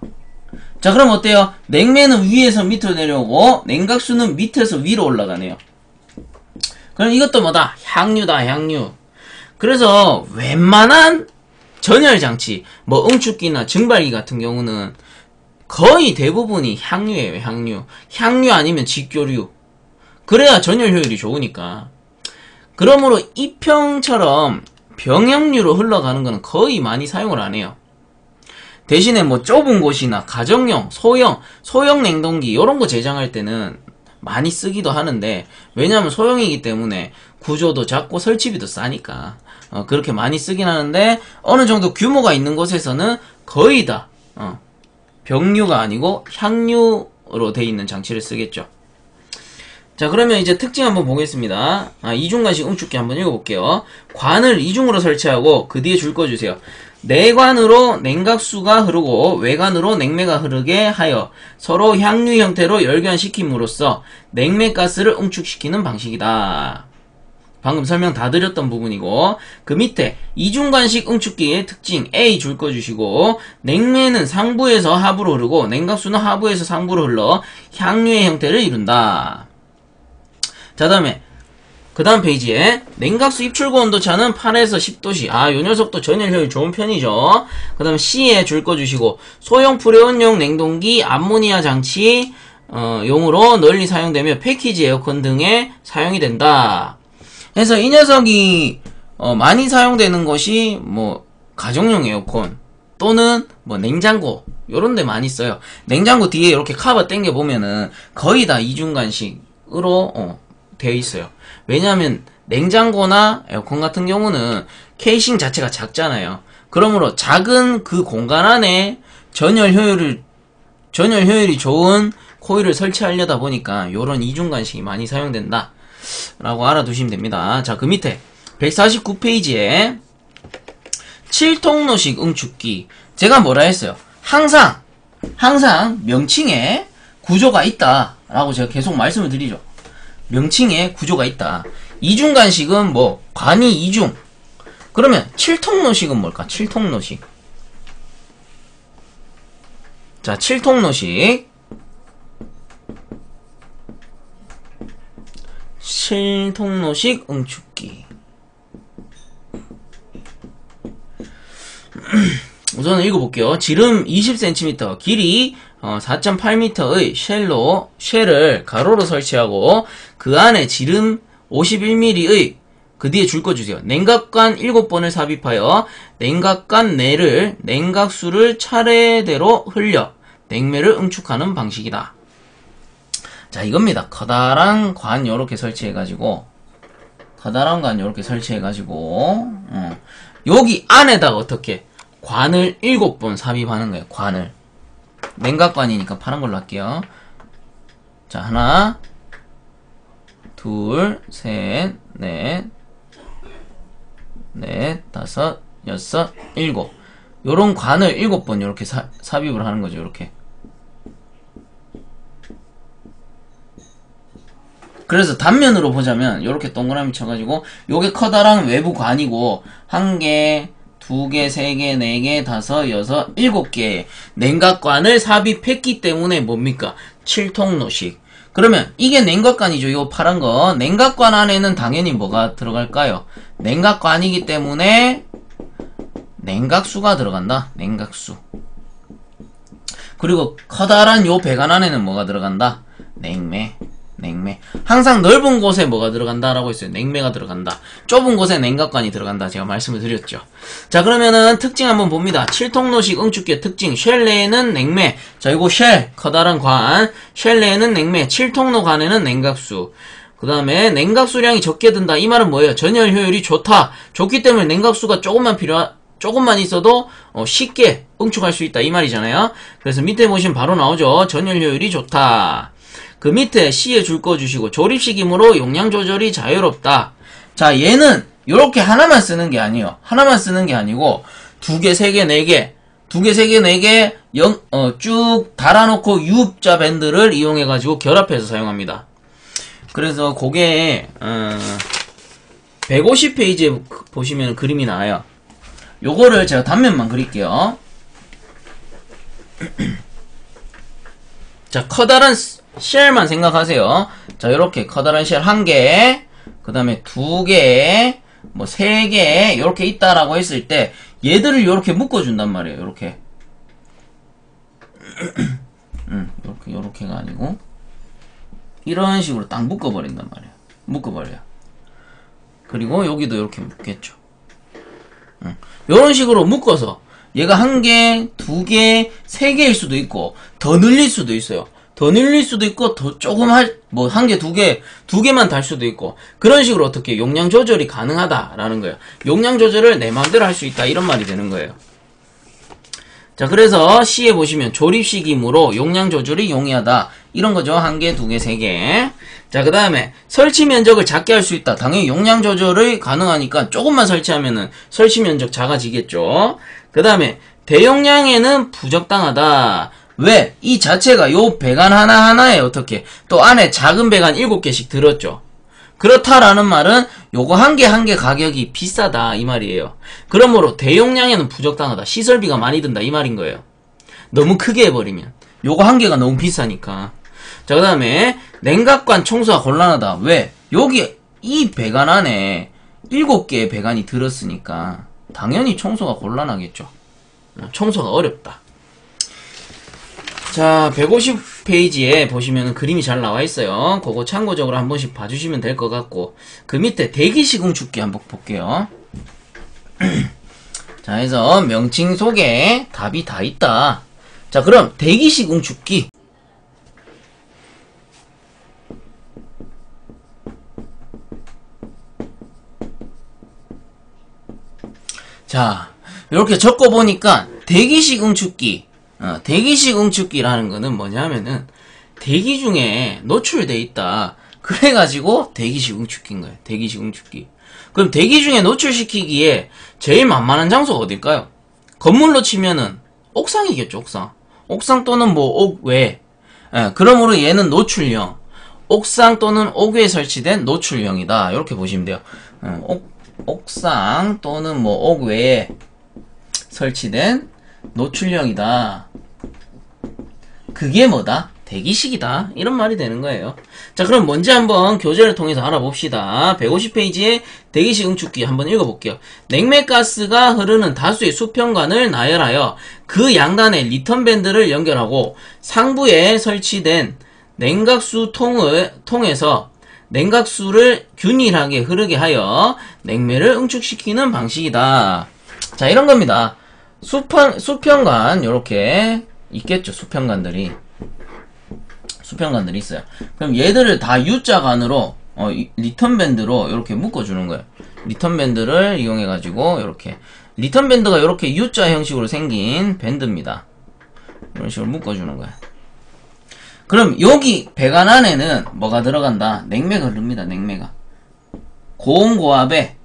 자, 그럼 어때요? 냉매는 위에서 밑으로 내려오고 냉각수는 밑에서 위로 올라가네요. 그럼 이것도 뭐다? 향유다, 향유. 그래서 웬만한 전열장치, 뭐 응축기나 증발기 같은 경우는 거의 대부분이 향유예요, 향유. 향유 아니면 직교류. 그래야 전열 효율이 좋으니까. 그러므로 이평처럼 병역류로 흘러가는 거는 거의 많이 사용을 안 해요. 대신에 뭐 좁은 곳이나 가정용, 소형 냉동기 이런 거 제작할 때는 많이 쓰기도 하는데, 왜냐하면 소형이기 때문에 구조도 작고 설치비도 싸니까 그렇게 많이 쓰긴 하는데, 어느 정도 규모가 있는 곳에서는 거의 다 병류가 아니고 향유로 돼 있는 장치를 쓰겠죠. 자, 그러면 이제 특징 한번 보겠습니다. 이중관식 응축기 한번 읽어볼게요. 관을 이중으로 설치하고 그 뒤에 줄 꺼주세요. 내관으로 냉각수가 흐르고 외관으로 냉매가 흐르게 하여 서로 향유 형태로 열견시킴으로써 냉매가스를 응축시키는 방식이다. 방금 설명 다 드렸던 부분이고, 그 밑에 이중관식 응축기의 특징 A 줄 꺼주시고, 냉매는 상부에서 하부로 흐르고 냉각수는 하부에서 상부로 흘러 향유의 형태를 이룬다. 자, 그 다음 페이지에 냉각수 입출구 온도차는 8에서 10도씨. 요 녀석도 전열 효율 좋은 편이죠. 그 다음에 C에 줄 꺼주시고, 소형 프레온용 냉동기, 암모니아 장치 용으로 널리 사용되며 패키지 에어컨 등에 사용이 된다. 그래서 이 녀석이 많이 사용되는 것이 뭐 가정용 에어컨 또는 뭐 냉장고 요런 데 많이 써요. 냉장고 뒤에 이렇게 카바 당겨 보면은 거의 다 이중관식으로 되어 있어요. 왜냐하면 냉장고나 에어컨 같은 경우는 케이싱 자체가 작잖아요. 그러므로 작은 그 공간 안에 전열 효율이 좋은 코일을 설치하려다 보니까 요런 이중관식이 많이 사용된다 라고 알아두시면 됩니다. 자, 그 밑에 149페이지에 7통로식 응축기. 제가 뭐라 했어요? 항상 명칭에 구조가 있다 라고 제가 계속 말씀을 드리죠. 명칭에 구조가 있다. 이중관식은 뭐 관이 이중. 그러면 7통로식은 뭘까? 7통로식. 자, 7통로식. 7통로식 응축기. 우선 읽어볼게요. 지름 20cm, 길이 4.8m의 쉘을 가로로 설치하고 그 안에 지름 51mm의 그 뒤에 줄 거 주세요. 냉각관 7번을 삽입하여 냉각관 내를 냉각수를 차례대로 흘려 냉매를 응축하는 방식이다. 자, 이겁니다. 커다란 관 요렇게 설치해가지고 여기 안에다가 어떻게 관을 7번 삽입하는 거예요. 관을. 냉각관이니까 파란 걸로 할게요. 자, 하나, 둘, 셋, 넷, 다섯, 여섯, 일곱. 요런 관을 7번 요렇게 삽입을 하는 거죠. 요렇게. 그래서 단면으로 보자면 요렇게 동그라미 쳐가지고 요게 커다란 외부 관이고, 1개, 2개, 3개, 4개, 5, 6, 7개 냉각관을 삽입했기 때문에 뭡니까? 7통로식. 그러면 이게 냉각관이죠. 이 파란 거. 냉각관 안에는 당연히 뭐가 들어갈까요? 냉각관이기 때문에 냉각수가 들어간다. 냉각수. 그리고 커다란 요 배관 안에는 뭐가 들어간다? 냉매. 항상 넓은 곳에 뭐가 들어간다라고 했어요. 냉매가 들어간다. 좁은 곳에 냉각관이 들어간다. 제가 말씀을 드렸죠. 자, 그러면은 특징 한번 봅니다. 7통로식 응축기의 특징. 쉘 내에는 냉매. 자, 이거 쉘, 커다란 관. 쉘 내에는 냉매. 7통로 관에는 냉각수. 그 다음에 냉각수량이 적게 든다. 이 말은 뭐예요? 전열 효율이 좋다. 좋기 때문에 냉각수가 조금만 있어도 쉽게 응축할 수 있다. 이 말이잖아요. 그래서 밑에 보시면 바로 나오죠. 전열 효율이 좋다. 그 밑에 C에 줄 거 주시고 조립식이므로 용량 조절이 자유롭다. 자, 얘는 요렇게 하나만 쓰는 게 아니에요. 하나만 쓰는 게 아니고 2개, 3개, 4개 2개, 3개, 4개 쭉 달아놓고 유입자 밴드를 이용해가지고 결합해서 사용합니다. 그래서 그게 150페이지에 보시면 그림이 나와요. 요거를 제가 단면만 그릴게요. 자, 커다란 쉘만 생각하세요. 자, 요렇게 커다란 쉘 1개, 그 다음에 2개, 뭐 3개 요렇게 있다라고 했을 때 얘들을 요렇게 묶어준단 말이에요. 요렇게 요렇게가 아니고 이런 식으로 딱 묶어버린단 말이에요. 묶어버려요. 그리고 여기도 이렇게 묶겠죠. 이런 식으로 묶어서 얘가 1개, 2개, 3개일 수도 있고 더 늘릴 수도 있어요. 더 늘릴 수도 있고 더 조금 뭐 1개, 2개만 달 수도 있고 그런 식으로 어떻게 용량 조절이 가능하다라는 거예요. 용량 조절을 내 마음대로 할 수 있다 이런 말이 되는 거예요. 자, 그래서 C에 보시면 조립식이므로 용량 조절이 용이하다. 이런 거죠. 1개, 2개, 3개. 자, 그 다음에 설치 면적을 작게 할 수 있다. 당연히 용량 조절이 가능하니까 조금만 설치하면은 설치 면적 작아지겠죠. 그 다음에 대용량에는 부적당하다. 왜? 이 자체가 요 배관 하나하나에 어떻게 또 안에 작은 배관 7개씩 들었죠. 그렇다라는 말은 요거 한 개 한 개 가격이 비싸다 이 말이에요. 그러므로 대용량에는 부적당하다. 시설비가 많이 든다 이 말인 거예요. 너무 크게 해버리면 요거 한 개가 너무 비싸니까. 자, 그 다음에 냉각관 청소가 곤란하다. 왜? 여기 이 배관 안에 7개의 배관이 들었으니까 당연히 청소가 곤란하겠죠. 청소가 어렵다. 자, 150페이지에 보시면 그림이 잘 나와 있어요. 그거 참고적으로 한 번씩 봐주시면 될 것 같고 그 밑에 대기식 응축기 한번 볼게요. 자, 해서 명칭 속에 답이 다 있다. 자, 그럼 대기식 응축기 자, 이렇게 적어보니까 대기식 응축기 대기식 응축기라는 거는 뭐냐면은 대기 중에 노출돼 있다. 그래가지고 대기식 응축기인 거예요. 대기식 응축기. 그럼 대기 중에 노출시키기에 제일 만만한 장소가 어딜까요? 건물로 치면은 옥상이겠죠. 옥상. 옥상 또는 뭐 옥외. 그러므로 얘는 노출형. 옥상 또는 옥외에 설치된 노출형이다. 이렇게 보시면 돼요. 옥상 또는 뭐 옥외에 설치된 노출형이다. 그게 뭐다? 대기식이다. 이런 말이 되는 거예요. 자, 그럼 뭔지 한번 교재를 통해서 알아봅시다. 150페이지에 대기식 응축기 한번 읽어볼게요. 냉매가스가 흐르는 다수의 수평관을 나열하여 그 양단에 리턴 밴드를 연결하고 상부에 설치된 냉각수 통에서 냉각수를 균일하게 흐르게 하여 냉매를 응축시키는 방식이다. 자, 이런 겁니다. 수평관 요렇게 있겠죠. 수평관들이 있어요. 그럼 얘들을 다 U자관으로 리턴 밴드로 이렇게 묶어주는 거예요. 리턴 밴드를 이용해 가지고 이렇게 리턴 밴드가 이렇게 U자 형식으로 생긴 밴드입니다. 이런 식으로 묶어주는 거예요. 그럼 여기 배관 안에는 뭐가 들어간다? 냉매가 흐릅니다. 냉매가 고온고압에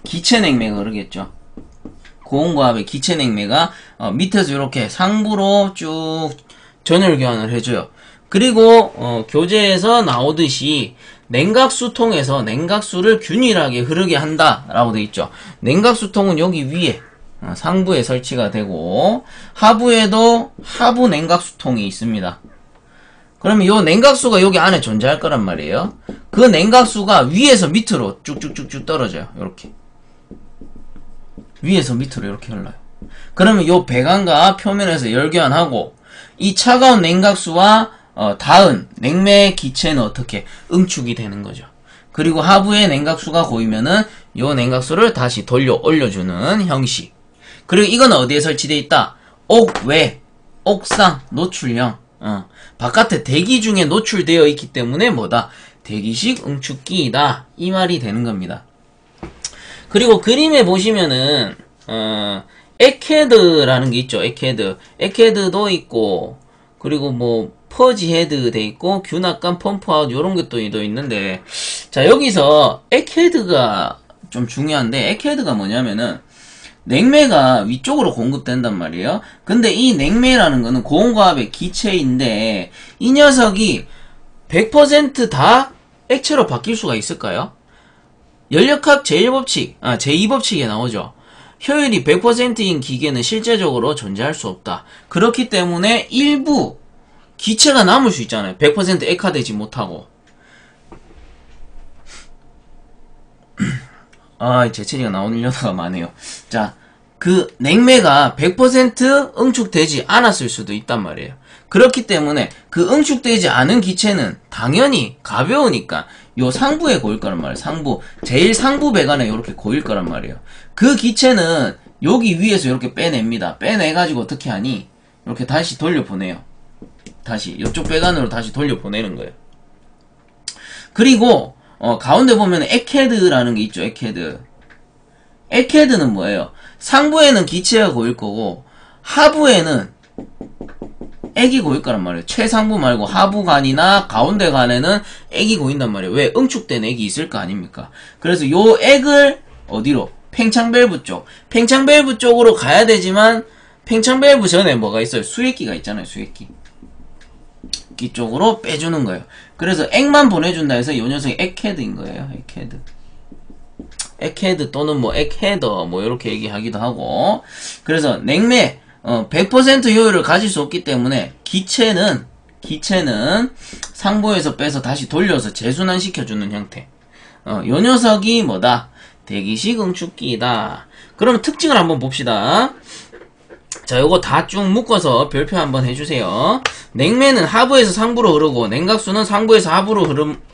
기체냉매가 흐르겠죠. 고온고압의 기체냉매가 밑에서 이렇게 상부로 쭉 전열 교환을 해줘요. 그리고 교재에서 나오듯이 냉각수통에서 냉각수를 균일하게 흐르게 한다 라고 되어 있죠. 냉각수통은 여기 위에 상부에 설치가 되고 하부에도 하부 냉각수통이 있습니다. 그러면 이 냉각수가 여기 안에 존재할 거란 말이에요. 그 냉각수가 위에서 밑으로 쭉쭉쭉쭉 떨어져요. 이렇게 위에서 밑으로 이렇게 흘러요. 그러면 이 배관과 표면에서 열교환하고 이 차가운 냉각수와 닿은 냉매의 기체는 어떻게 응축이 되는 거죠. 그리고 하부의 냉각수가 고이면은 요 냉각수를 다시 돌려 올려주는 형식. 그리고 이건 어디에 설치되어 있다? 옥외, 옥상, 노출형. 바깥에 대기 중에 노출되어 있기 때문에 뭐다? 대기식 응축기이다. 이 말이 되는 겁니다. 그리고 그림에 보시면은 액헤드라는 게 있죠. 액헤드도 있고, 그리고 뭐 퍼지 헤드 돼 있고, 균압관 펌프아웃 요런 것도 있는데, 자 여기서 액헤드가 좀 중요한데, 액헤드가 뭐냐면은 냉매가 위쪽으로 공급된단 말이에요. 근데 이 냉매라는 거는 고온과합의 기체인데, 이 녀석이 100% 다 액체로 바뀔 수가 있을까요? 연력학 제1법칙, 제2법칙에 나오죠. 효율이 100%인 기계는 실제적으로 존재할 수 없다. 그렇기 때문에 일부 기체가 남을 수 있잖아요. 100% 액화되지 못하고. 재채기가 나오려다가 마네요. 자, 그 냉매가 100% 응축되지 않았을 수도 있단 말이에요. 그렇기 때문에 그 응축되지 않은 기체는 당연히 가벼우니까 요 상부에 고일 거란 말이에요. 상부, 제일 상부 배관에 이렇게 고일 거란 말이에요. 그 기체는 여기 위에서 이렇게 빼냅니다. 빼내가지고 어떻게 하니? 이렇게 다시 돌려보내요. 다시 이쪽 배관으로 다시 돌려보내는 거예요. 그리고 가운데 보면 액헤드라는 게 있죠. 액헤드는 뭐예요? 상부에는 기체가 고일 거고 하부에는 액이 고일 거란 말이에요. 최상부 말고 하부관이나 가운데 관에는 액이 고인단 말이에요. 왜? 응축된 액이 있을 거 아닙니까? 그래서 요 액을 어디로? 팽창밸브 쪽. 팽창밸브 쪽으로 가야 되지만 팽창밸브 전에 뭐가 있어요? 수액기가 있잖아요. 수액기. 이쪽으로 빼주는 거예요. 그래서 액만 보내준다 해서 요 녀석이 액헤드인 거예요. 액헤드 또는 뭐 액헤더 뭐 이렇게 얘기하기도 하고. 그래서 냉매 100% 효율을 가질 수 없기 때문에 기체는 상부에서 빼서 다시 돌려서 재순환 시켜주는 형태. 요 녀석이 뭐다? 대기식 응축기이다. 그러면 특징을 한번 봅시다. 자, 요거 다 쭉 묶어서 별표 한번 해주세요. 냉매는 하부에서 상부로 흐르고 냉각수는 상부에서 하부로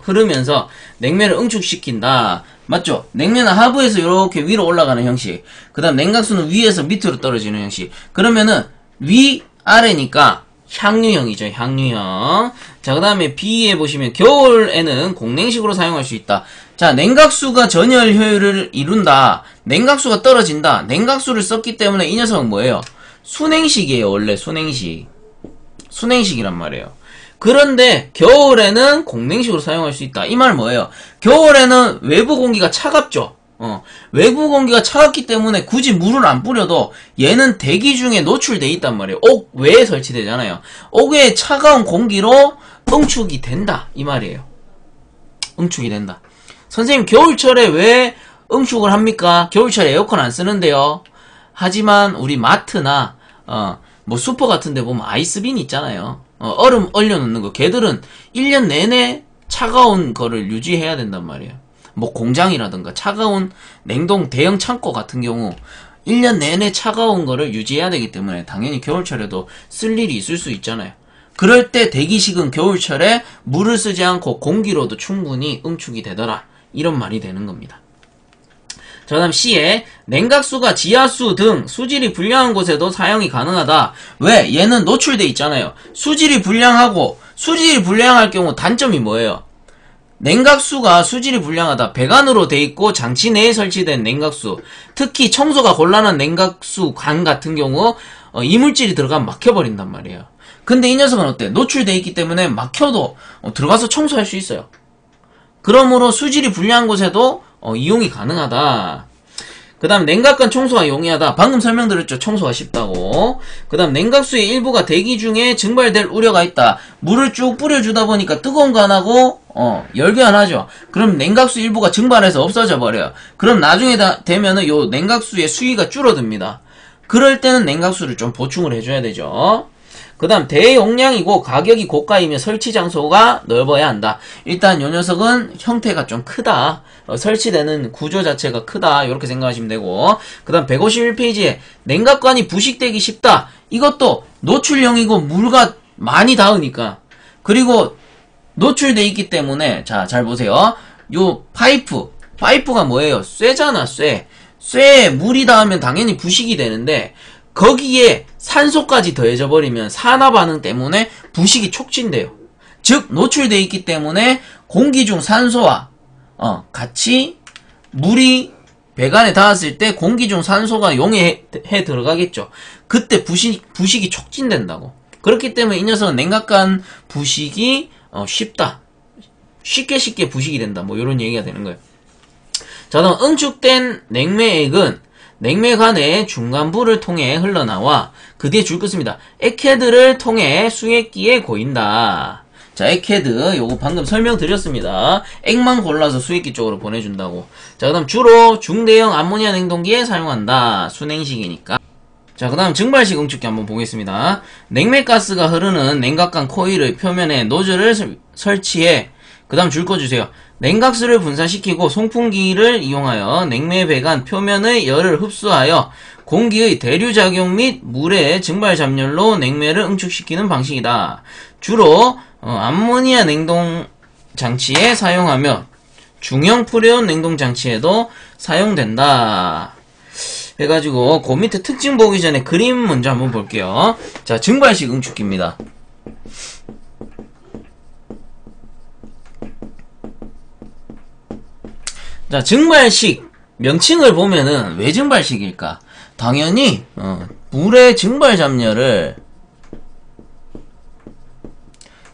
흐르면서 냉매를 응축시킨다. 맞죠? 냉매는 하부에서 이렇게 위로 올라가는 형식. 그 다음 냉각수는 위에서 밑으로 떨어지는 형식. 그러면은 위 아래니까 향유형이죠. 향유형. 자, 그 다음에 B에 보시면 겨울에는 공냉식으로 사용할 수 있다. 자, 냉각수가 전열 효율을 이룬다. 냉각수가 떨어진다. 냉각수를 썼기 때문에 이 녀석은 뭐예요? 순행식이에요. 원래 순행식이란 말이에요. 그런데 겨울에는 공냉식으로 사용할 수 있다. 이 말 뭐예요? 겨울에는 외부 공기가 차갑죠. 외부 공기가 차갑기 때문에 굳이 물을 안 뿌려도 얘는 대기 중에 노출돼 있단 말이에요. 옥 외에 설치되잖아요. 옥 외에 차가운 공기로 응축이 된다. 이 말이에요. 응축이 된다. 선생님, 겨울철에 왜 응축을 합니까? 겨울철에 에어컨 안 쓰는데요. 하지만 우리 마트나 뭐 슈퍼 같은 데 보면 아이스빈 있잖아요. 얼음 얼려놓는 거. 걔들은 1년 내내 차가운 거를 유지해야 된단 말이에요. 뭐 공장이라든가 차가운 냉동 대형 창고 같은 경우 1년 내내 차가운 거를 유지해야 되기 때문에 당연히 겨울철에도 쓸 일이 있을 수 있잖아요. 그럴 때 대기식은 겨울철에 물을 쓰지 않고 공기로도 충분히 응축이 되더라. 이런 말이 되는 겁니다. 자, 다음 C에 냉각수가 지하수 등 수질이 불량한 곳에도 사용이 가능하다. 왜? 얘는 노출돼 있잖아요. 수질이 불량하고 수질이 불량할 경우 단점이 뭐예요? 냉각수가 수질이 불량하다. 배관으로 돼 있고 장치 내에 설치된 냉각수, 특히 청소가 곤란한 냉각수 관 같은 경우 이물질이 들어가면 막혀버린단 말이에요. 근데 이 녀석은 어때? 노출돼 있기 때문에 막혀도 들어가서 청소할 수 있어요. 그러므로 수질이 불량한 곳에도 이용이 가능하다. 그 다음 냉각관 청소가 용이하다. 방금 설명드렸죠. 청소가 쉽다고. 그 다음 냉각수의 일부가 대기 중에 증발될 우려가 있다. 물을 쭉 뿌려주다 보니까 뜨거운 거 안 하고 열교환하죠. 그럼 냉각수 일부가 증발해서 없어져 버려요. 그럼 나중에 되면은 요 냉각수의 수위가 줄어듭니다. 그럴 때는 냉각수를 좀 보충을 해줘야 되죠. 그 다음 대용량이고 가격이 고가이며 설치 장소가 넓어야 한다. 일단 요 녀석은 형태가 좀 크다. 설치되는 구조 자체가 크다. 이렇게 생각하시면 되고, 그 다음 151페이지에 냉각관이 부식되기 쉽다. 이것도 노출형이고 물과 많이 닿으니까. 그리고 노출돼 있기 때문에, 자, 잘 보세요. 요 파이프가 뭐예요? 쇠잖아, 쇠. 쇠에 물이 닿으면 당연히 부식이 되는데, 거기에 산소까지 더해져 버리면 산화 반응 때문에 부식이 촉진돼요. 즉, 노출돼 있기 때문에 공기 중 산소와 같이 물이 배관에 닿았을 때 공기 중 산소가 용해해 들어가겠죠. 그때 부식이 촉진된다고. 그렇기 때문에 이 녀석은 냉각관 부식이 쉽다. 쉽게 부식이 된다. 뭐 이런 얘기가 되는 거예요. 자, 다음 응축된 냉매액은 냉매관의 중간부를 통해 흘러나와 그 뒤에 줄 것입니다. 액헤드를 통해 수액기에 고인다. 자, 액헤드 요거 방금 설명드렸습니다. 액만 골라서 수액기 쪽으로 보내준다고. 자, 그 다음 주로 중대형 암모니아 냉동기에 사용한다. 순행식이니까. 자, 그 다음 증발식 응축기 한번 보겠습니다. 냉매가스가 흐르는 냉각관 코일의 표면에 노즐을 설치해 그 다음 줄 거 주세요. 냉각수를 분산시키고 송풍기를 이용하여 냉매 배관 표면의 열을 흡수하여 공기의 대류작용 및 물의 증발잡열로 냉매를 응축시키는 방식이다. 주로 암모니아 냉동장치에 사용하며 중형 프레온 냉동장치에도 사용된다. 해가지고 그 밑에 특징 보기 전에 그림 먼저 한번 볼게요. 자, 증발식 응축기입니다. 자, 증발식 명칭을 보면은 왜 증발식일까? 당연히 물의 증발 잡열을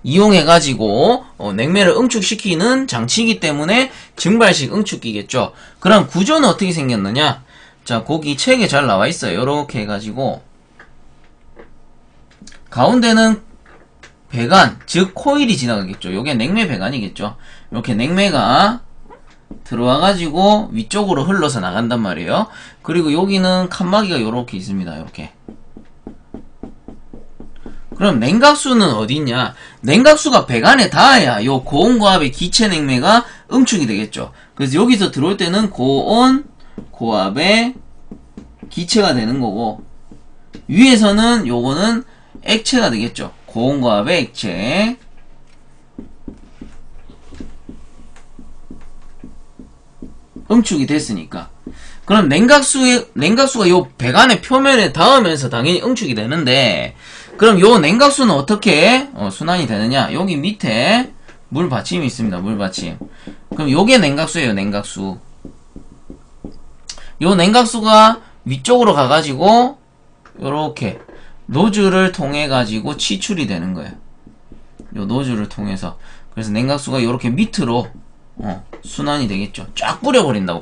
이용해가지고 냉매를 응축시키는 장치이기 때문에 증발식 응축기겠죠. 그럼 구조는 어떻게 생겼느냐? 자, 거기 책에 잘 나와 있어요. 요렇게 해가지고 가운데는 배관, 즉 코일이 지나가겠죠. 요게 냉매 배관이겠죠. 이렇게 냉매가 들어와가지고 위쪽으로 흘러서 나간단 말이에요. 그리고 여기는 칸막이가 요렇게 있습니다. 요렇게. 그럼 냉각수는 어디 있냐? 냉각수가 배관에 닿아야 요 고온고압의 기체 냉매가 응축이 되겠죠. 그래서 여기서 들어올 때는 고온, 고압의 기체가 되는 거고, 위에서는 요거는 액체가 되겠죠. 고온고압의 액체. 응축이 됐으니까. 그럼 냉각수가 요 배관의 표면에 닿으면서 당연히 응축이 되는데, 그럼 요 냉각수는 어떻게 순환이 되느냐? 여기 밑에 물 받침이 있습니다. 물 받침. 그럼 요게 냉각수예요. 냉각수. 요 냉각수가 위쪽으로 가가지고 요렇게 노즐을 통해 가지고 치출이 되는 거예요. 요 노즐을 통해서. 그래서 냉각수가 요렇게 밑으로 순환이 되겠죠. 쫙 뿌려버린다고.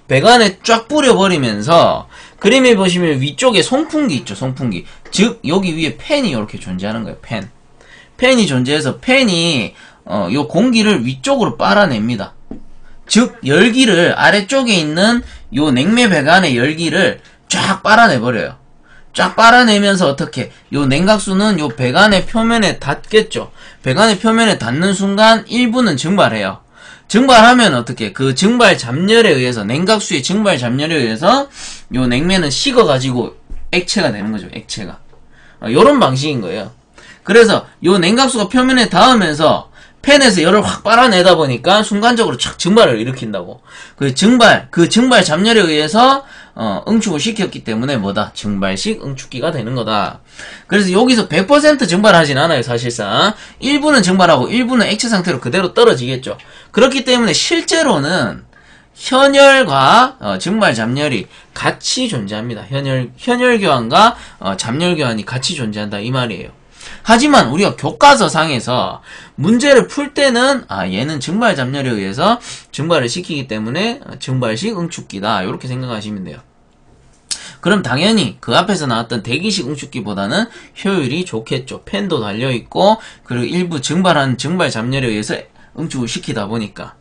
배관에 쫙 뿌려버리면서, 그림에 보시면 위쪽에 송풍기 있죠. 송풍기. 즉 여기 위에 팬이 이렇게 존재하는 거예요. 팬이 존재해서 팬이 요 공기를 위쪽으로 빨아냅니다. 즉 열기를 아래쪽에 있는 요 냉매 배관의 열기를 쫙 빨아내버려요. 쫙 빨아내면서 어떻게, 요 냉각수는 요 배관의 표면에 닿겠죠. 배관의 표면에 닿는 순간 일부는 증발해요. 증발하면 어떻게, 그 증발 잡열에 의해서, 냉각수의 증발 잡열에 의해서 요 냉매는 식어가지고 액체가 되는 거죠. 액체가. 요런 방식인 거예요. 그래서 요 냉각수가 표면에 닿으면서 팬에서 열을 확 빨아내다 보니까 순간적으로 착 증발을 일으킨다고. 그 증발 잡열에 의해서 응축을 시켰기 때문에 뭐다? 증발식 응축기가 되는 거다. 그래서 여기서 100% 증발하진 않아요. 사실상 일부는 증발하고 일부는 액체 상태로 그대로 떨어지겠죠. 그렇기 때문에 실제로는 현열과 증발 잡열이 같이 존재합니다. 현열 교환과 잡열 교환이 같이 존재한다 이 말이에요. 하지만 우리가 교과서상에서 문제를 풀 때는 얘는 증발 잡열에 의해서 증발을 시키기 때문에 증발식 응축기다 이렇게 생각하시면 돼요. 그럼 당연히 그 앞에서 나왔던 대기식 응축기보다는 효율이 좋겠죠. 팬도 달려있고 그리고 일부 증발한 증발 잡열에 의해서 응축을 시키다 보니까.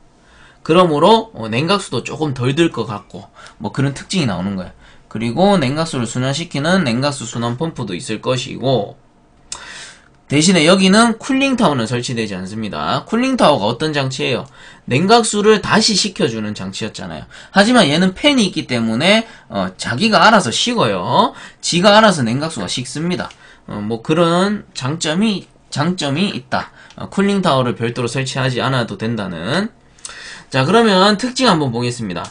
그러므로 냉각수도 조금 덜 들 것 같고 뭐 그런 특징이 나오는 거예요. 그리고 냉각수를 순환시키는 냉각수 순환 펌프도 있을 것이고, 대신에 여기는 쿨링타워는 설치되지 않습니다. 쿨링타워가 어떤 장치예요? 냉각수를 다시 식혀주는 장치였잖아요. 하지만 얘는 팬이 있기 때문에 자기가 알아서 식어요. 지가 알아서 냉각수가 식습니다. 뭐 그런 장점이 있다. 쿨링타워를 별도로 설치하지 않아도 된다는. 자, 그러면 특징 한번 보겠습니다.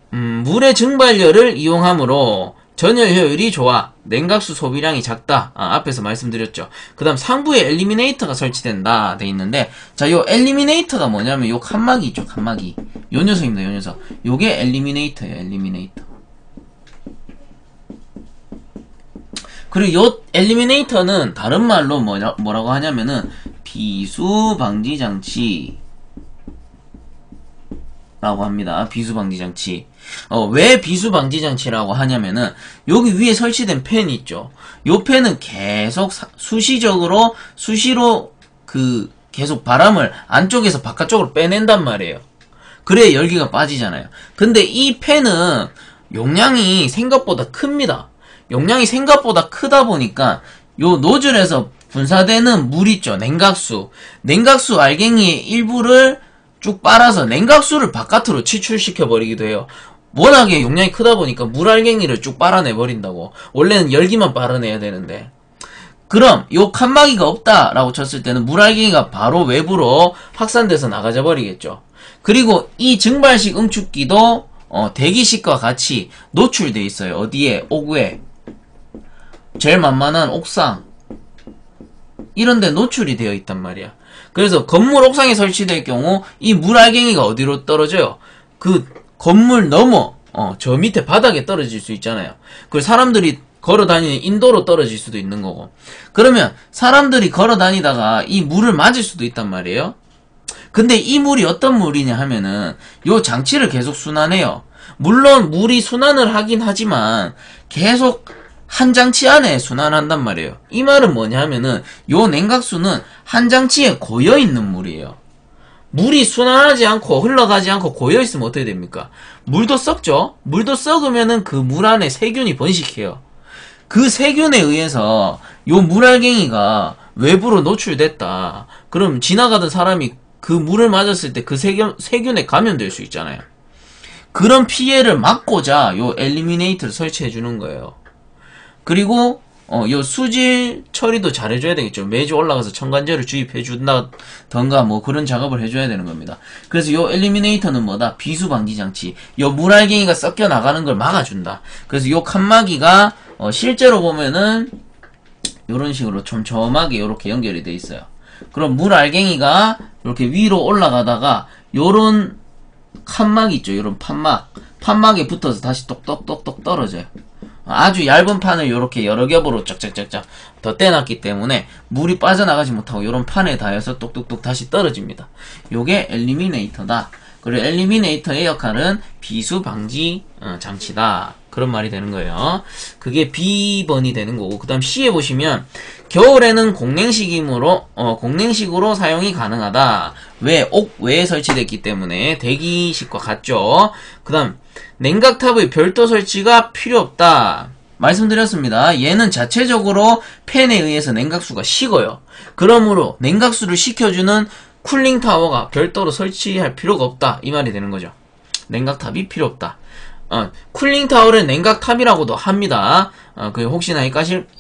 물의 증발열을 이용하므로 전열 효율이 좋아. 냉각수 소비량이 작다. 앞에서 말씀드렸죠. 그 다음 상부에 엘리미네이터가 설치된다 돼 있는데, 자, 요 엘리미네이터가 뭐냐면 요 칸막이 있죠. 칸막이. 요 녀석입니다. 요 녀석. 요게 엘리미네이터예요. 엘리미네이터. 그리고 요 엘리미네이터는 다른 말로 뭐라고 하냐면은 비수 방지 장치 라고 합니다. 비수 방지 장치. 왜 비수 방지 장치라고 하냐면은 여기 위에 설치된 팬이 있죠. 요 팬은 계속 수시로 계속 바람을 안쪽에서 바깥쪽으로 빼낸단 말이에요. 그래야 열기가 빠지잖아요. 근데 이 팬은 용량이 생각보다 큽니다. 용량이 생각보다 크다 보니까 요 노즐에서 분사되는 물 있죠. 냉각수 알갱이의 일부를 쭉 빨아서 냉각수를 바깥으로 치출시켜 버리기도 해요. 워낙에 용량이 크다 보니까 물알갱이를 쭉 빨아내 버린다고. 원래는 열기만 빨아내야 되는데. 그럼 요 칸막이가 없다라고 쳤을 때는 물알갱이가 바로 외부로 확산돼서 나가져 버리겠죠. 그리고 이 증발식 응축기도 대기식과 같이 노출돼 있어요. 어디에? 옥외. 제일 만만한 옥상. 이런데 노출이 되어 있단 말이야. 그래서 건물 옥상에 설치될 경우 이 물알갱이가 어디로 떨어져요? 그 건물 넘어 저 밑에 바닥에 떨어질 수 있잖아요. 그리고 사람들이 걸어다니는 인도로 떨어질 수도 있는 거고. 그러면 사람들이 걸어다니다가 이 물을 맞을 수도 있단 말이에요. 근데 이 물이 어떤 물이냐 하면은 요 장치를 계속 순환해요. 물론 물이 순환을 하긴 하지만 계속 한 장치 안에 순환한단 말이에요. 이 말은 뭐냐 하면은 요 냉각수는 한 장치에 고여있는 물이에요. 물이 순환하지 않고 흘러가지 않고 고여있으면 어떻게 됩니까? 물도 썩죠? 물도 썩으면은 그 물 안에 세균이 번식해요. 그 세균에 의해서 요 물알갱이가 외부로 노출됐다. 그럼 지나가던 사람이 그 물을 맞았을 때 그 세균에 감염될 수 있잖아요. 그런 피해를 막고자 요 엘리미네이터를 설치해 주는 거예요. 그리고 요 수질 처리도 잘 해줘야 되겠죠. 매주 올라가서 첨간제를 주입해 준다던가 뭐 그런 작업을 해줘야 되는 겁니다. 그래서 요 엘리미네이터는 뭐다? 비수 방지 장치. 요 물알갱이가 섞여 나가는 걸 막아준다. 그래서 요 칸막이가 실제로 보면은 요런 식으로 촘촘하게 요렇게 연결이 돼 있어요. 그럼 물알갱이가 이렇게 위로 올라가다가 요런 칸막 있죠. 요런 판막에 붙어서 다시 똑똑똑똑 떨어져요. 아주 얇은 판을 이렇게 여러 겹으로 쫙쫙쫙쫙 덧대놨기 때문에 물이 빠져나가지 못하고 이런 판에 닿여서 똑똑똑 다시 떨어집니다. 요게 엘리미네이터다. 그리고 엘리미네이터의 역할은 비수 방지 장치다. 그런 말이 되는 거예요. 그게 B번이 되는 거고, 그 다음 C에 보시면 겨울에는 공냉식으로 사용이 가능하다. 왜? 옥외에 설치됐기 때문에 대기식과 같죠. 그 다음 냉각탑의 별도 설치가 필요 없다. 말씀드렸습니다. 얘는 자체적으로 팬에 의해서 냉각수가 식어요. 그러므로 냉각수를 식혀주는 쿨링타워가 별도로 설치할 필요가 없다. 이 말이 되는 거죠. 냉각탑이 필요 없다. 쿨링타워를 냉각탑이라고도 합니다. 혹시나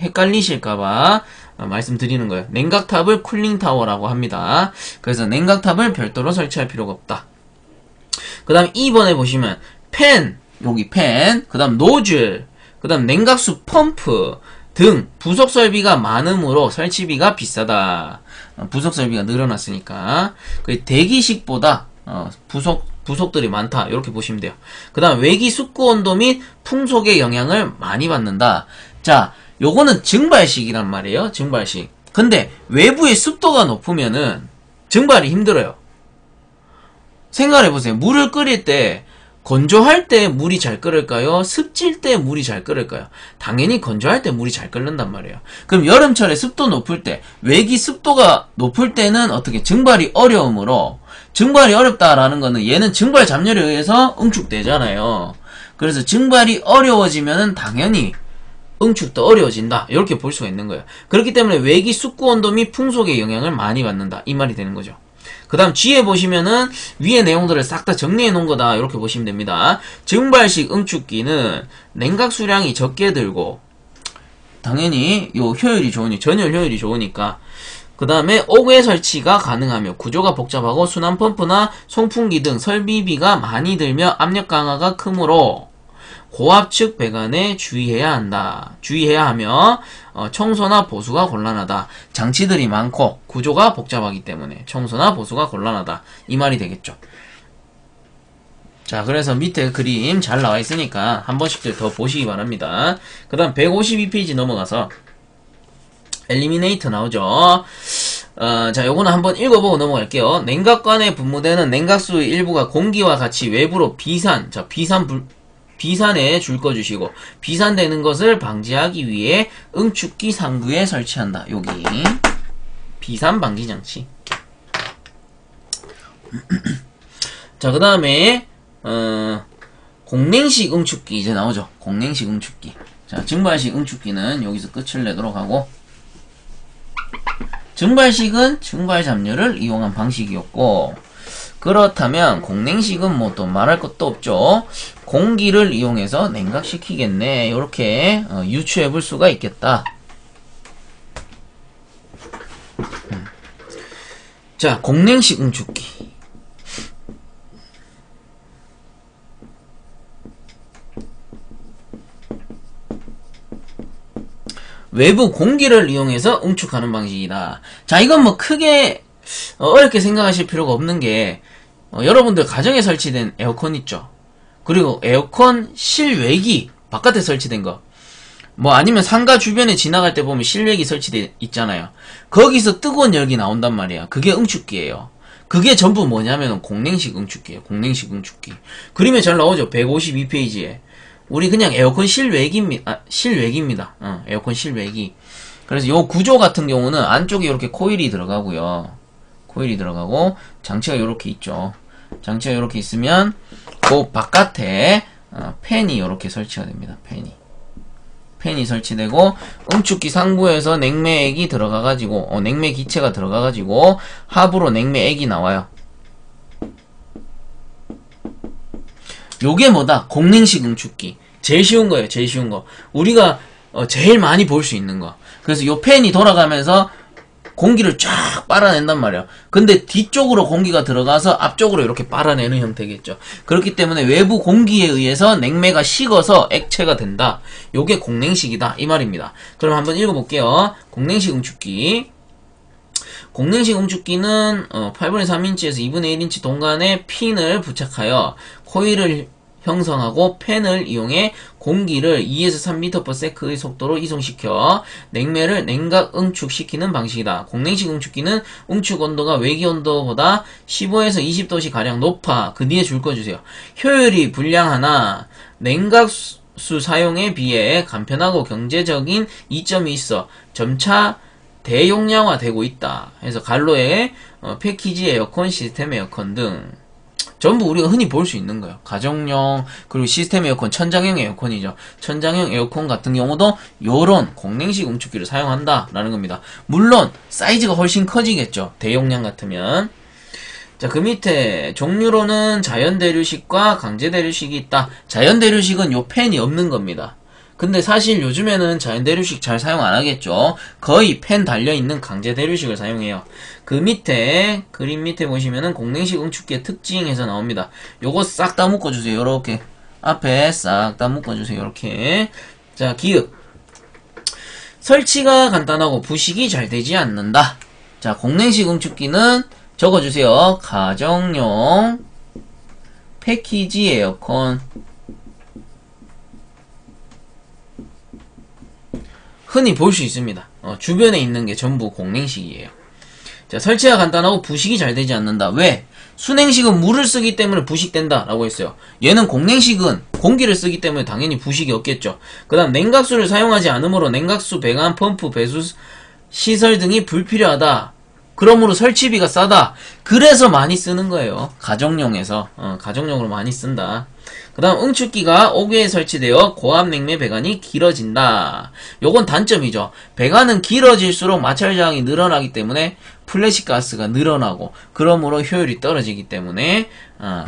헷갈리실까봐 말씀드리는 거예요. 냉각탑을 쿨링타워라고 합니다. 그래서 냉각탑을 별도로 설치할 필요가 없다. 그 다음 2번에 보시면 팬, 여기 팬, 그 다음 노즐, 그 다음 냉각수 펌프 등 부속 설비가 많으므로 설치비가 비싸다. 부속 설비가 늘어났으니까. 대기식보다 부속들이 많다. 이렇게 보시면 돼요. 그 다음 외기 숙고 온도 및 풍속의 영향을 많이 받는다. 자, 요거는 증발식이란 말이에요. 증발식. 근데 외부의 습도가 높으면은 증발이 힘들어요. 생각해보세요. 물을 끓일 때 건조할 때 물이 잘 끓을까요? 습질 때 물이 잘 끓을까요? 당연히 건조할 때 물이 잘 끓는단 말이에요. 그럼 여름철에 습도 높을 때, 외기 습도가 높을 때는 어떻게 증발이 어려우므로, 증발이 어렵다라는 거는 얘는 증발 잡열에 의해서 응축되잖아요. 그래서 증발이 어려워지면은 당연히 응축도 어려워진다. 이렇게 볼 수가 있는 거예요. 그렇기 때문에 외기 숙구 온도 및 풍속의 영향을 많이 받는다. 이 말이 되는 거죠. 그 다음 G에 보시면은 위의 내용들을 싹 다 정리해 놓은 거다. 이렇게 보시면 됩니다. 증발식 응축기는 냉각 수량이 적게 들고 당연히 요 효율이 좋으니 전열 효율이 좋으니까 그 다음에 옥외 설치가 가능하며 구조가 복잡하고 순환 펌프나 송풍기 등 설비비가 많이 들며 압력 강화가 크므로 고압측 배관에 주의해야 한다. 주의해야 하며 청소나 보수가 곤란하다. 장치들이 많고 구조가 복잡하기 때문에 청소나 보수가 곤란하다. 이 말이 되겠죠. 자, 그래서 밑에 그림 잘 나와 있으니까 한 번씩 더 보시기 바랍니다. 그 다음 152페이지 넘어가서 엘리미네이터 나오죠. 자, 요거는 한번 읽어보고 넘어갈게요. 냉각관에 분무되는 냉각수의 일부가 공기와 같이 외부로 비산에 줄 꺼주시고 비산되는 것을 방지하기 위해 응축기 상부에 설치한다. 여기 비산 방지 장치. 자, 그 다음에 공냉식 응축기 이제 나오죠. 공냉식 응축기. 자, 증발식 응축기는 여기서 끝을 내도록 하고 증발식은 증발 잡열을 이용한 방식이었고 그렇다면 공냉식은 뭐 또 말할 것도 없죠. 공기를 이용해서 냉각시키겠네. 이렇게 유추해 볼 수가 있겠다. 자, 공냉식 응축기. 외부 공기를 이용해서 응축하는 방식이다. 자, 이건 뭐 크게 어렵게 생각하실 필요가 없는 게 여러분들 가정에 설치된 에어컨 있죠. 그리고 에어컨 실외기 바깥에 설치된 거 뭐 아니면 상가 주변에 지나갈 때 보면 실외기 설치돼 있잖아요. 거기서 뜨거운 열기 나온단 말이야. 그게 응축기예요. 그게 전부 뭐냐면 공냉식 응축기예요. 공냉식 응축기. 그림에 잘 나오죠. 152페이지에 우리 그냥 에어컨 실외기입니다. 실외기입니다. 에어컨 실외기. 그래서 요 구조 같은 경우는 안쪽에 이렇게 코일이 들어가고요. 코일이 들어가고 장치가 이렇게 있죠. 장치가 이렇게 있으면 그 바깥에 팬이 이렇게 설치가 됩니다. 팬이 설치되고 응축기 상부에서 냉매액이 들어가가지고 냉매 기체가 들어가가지고 하부로 냉매액이 나와요. 요게 뭐다? 공냉식 응축기. 제일 쉬운 거예요. 제일 쉬운 거. 우리가 제일 많이 볼 수 있는 거. 그래서 요 팬이 돌아가면서 공기를 쫙 빨아낸단 말이야. 근데 뒤쪽으로 공기가 들어가서 앞쪽으로 이렇게 빨아내는 형태겠죠. 그렇기 때문에 외부 공기에 의해서 냉매가 식어서 액체가 된다. 요게 공냉식이다. 이 말입니다. 그럼 한번 읽어볼게요. 공냉식 응축기. 공냉식 응축기는 8분의 3인치에서 2분의 1인치 동간에 핀을 부착하여 코일을 형성하고 팬을 이용해 공기를 2에서 3m/s의 속도로 이송시켜 냉매를 냉각 응축시키는 방식이다. 공냉식 응축기는 응축 온도가 외기 온도보다 15에서 20도씩 가량 높아. 그 뒤에 줄 꺼주세요. 효율이 불량하나 냉각수 사용에 비해 간편하고 경제적인 이점이 있어 점차 대용량화되고 있다. 그래서 갈로에 패키지 에어컨, 시스템 에어컨 등 전부 우리가 흔히 볼 수 있는 거예요. 가정용, 그리고 시스템 에어컨, 천장형 에어컨이죠. 천장형 에어컨 같은 경우도 요런 공냉식 응축기를 사용한다라는 겁니다. 물론 사이즈가 훨씬 커지겠죠. 대용량 같으면. 자, 그 밑에 종류로는 자연대류식과 강제대류식이 있다. 자연대류식은 요 팬이 없는 겁니다. 근데 사실 요즘에는 자연대류식 잘 사용 안 하겠죠. 거의 팬 달려있는 강제대류식을 사용해요. 그 밑에 그림 밑에 보시면은 공냉식 응축기의 특징에서 나옵니다. 요거 싹 다 묶어주세요. 요렇게 앞에 싹 다 묶어주세요. 요렇게. 자, 기읍 설치가 간단하고 부식이 잘 되지 않는다. 자, 공냉식 응축기는 적어주세요. 가정용 패키지 에어컨. 흔히 볼 수 있습니다. 주변에 있는 게 전부 공냉식이에요. 자, 설치가 간단하고 부식이 잘 되지 않는다. 왜? 순냉식은 물을 쓰기 때문에 부식된다 라고 했어요. 얘는 공냉식은 공기를 쓰기 때문에 당연히 부식이 없겠죠. 그 다음 냉각수를 사용하지 않으므로 냉각수, 배관, 펌프, 배수 시설 등이 불필요하다. 그러므로 설치비가 싸다. 그래서 많이 쓰는 거예요. 가정용에서 가정용으로 많이 쓴다. 그 다음 응축기가 5개에 설치되어 고압 냉매 배관이 길어진다. 요건 단점이죠. 배관은 길어질수록 마찰 저항이 늘어나기 때문에 플래시 가스가 늘어나고 그러므로 효율이 떨어지기 때문에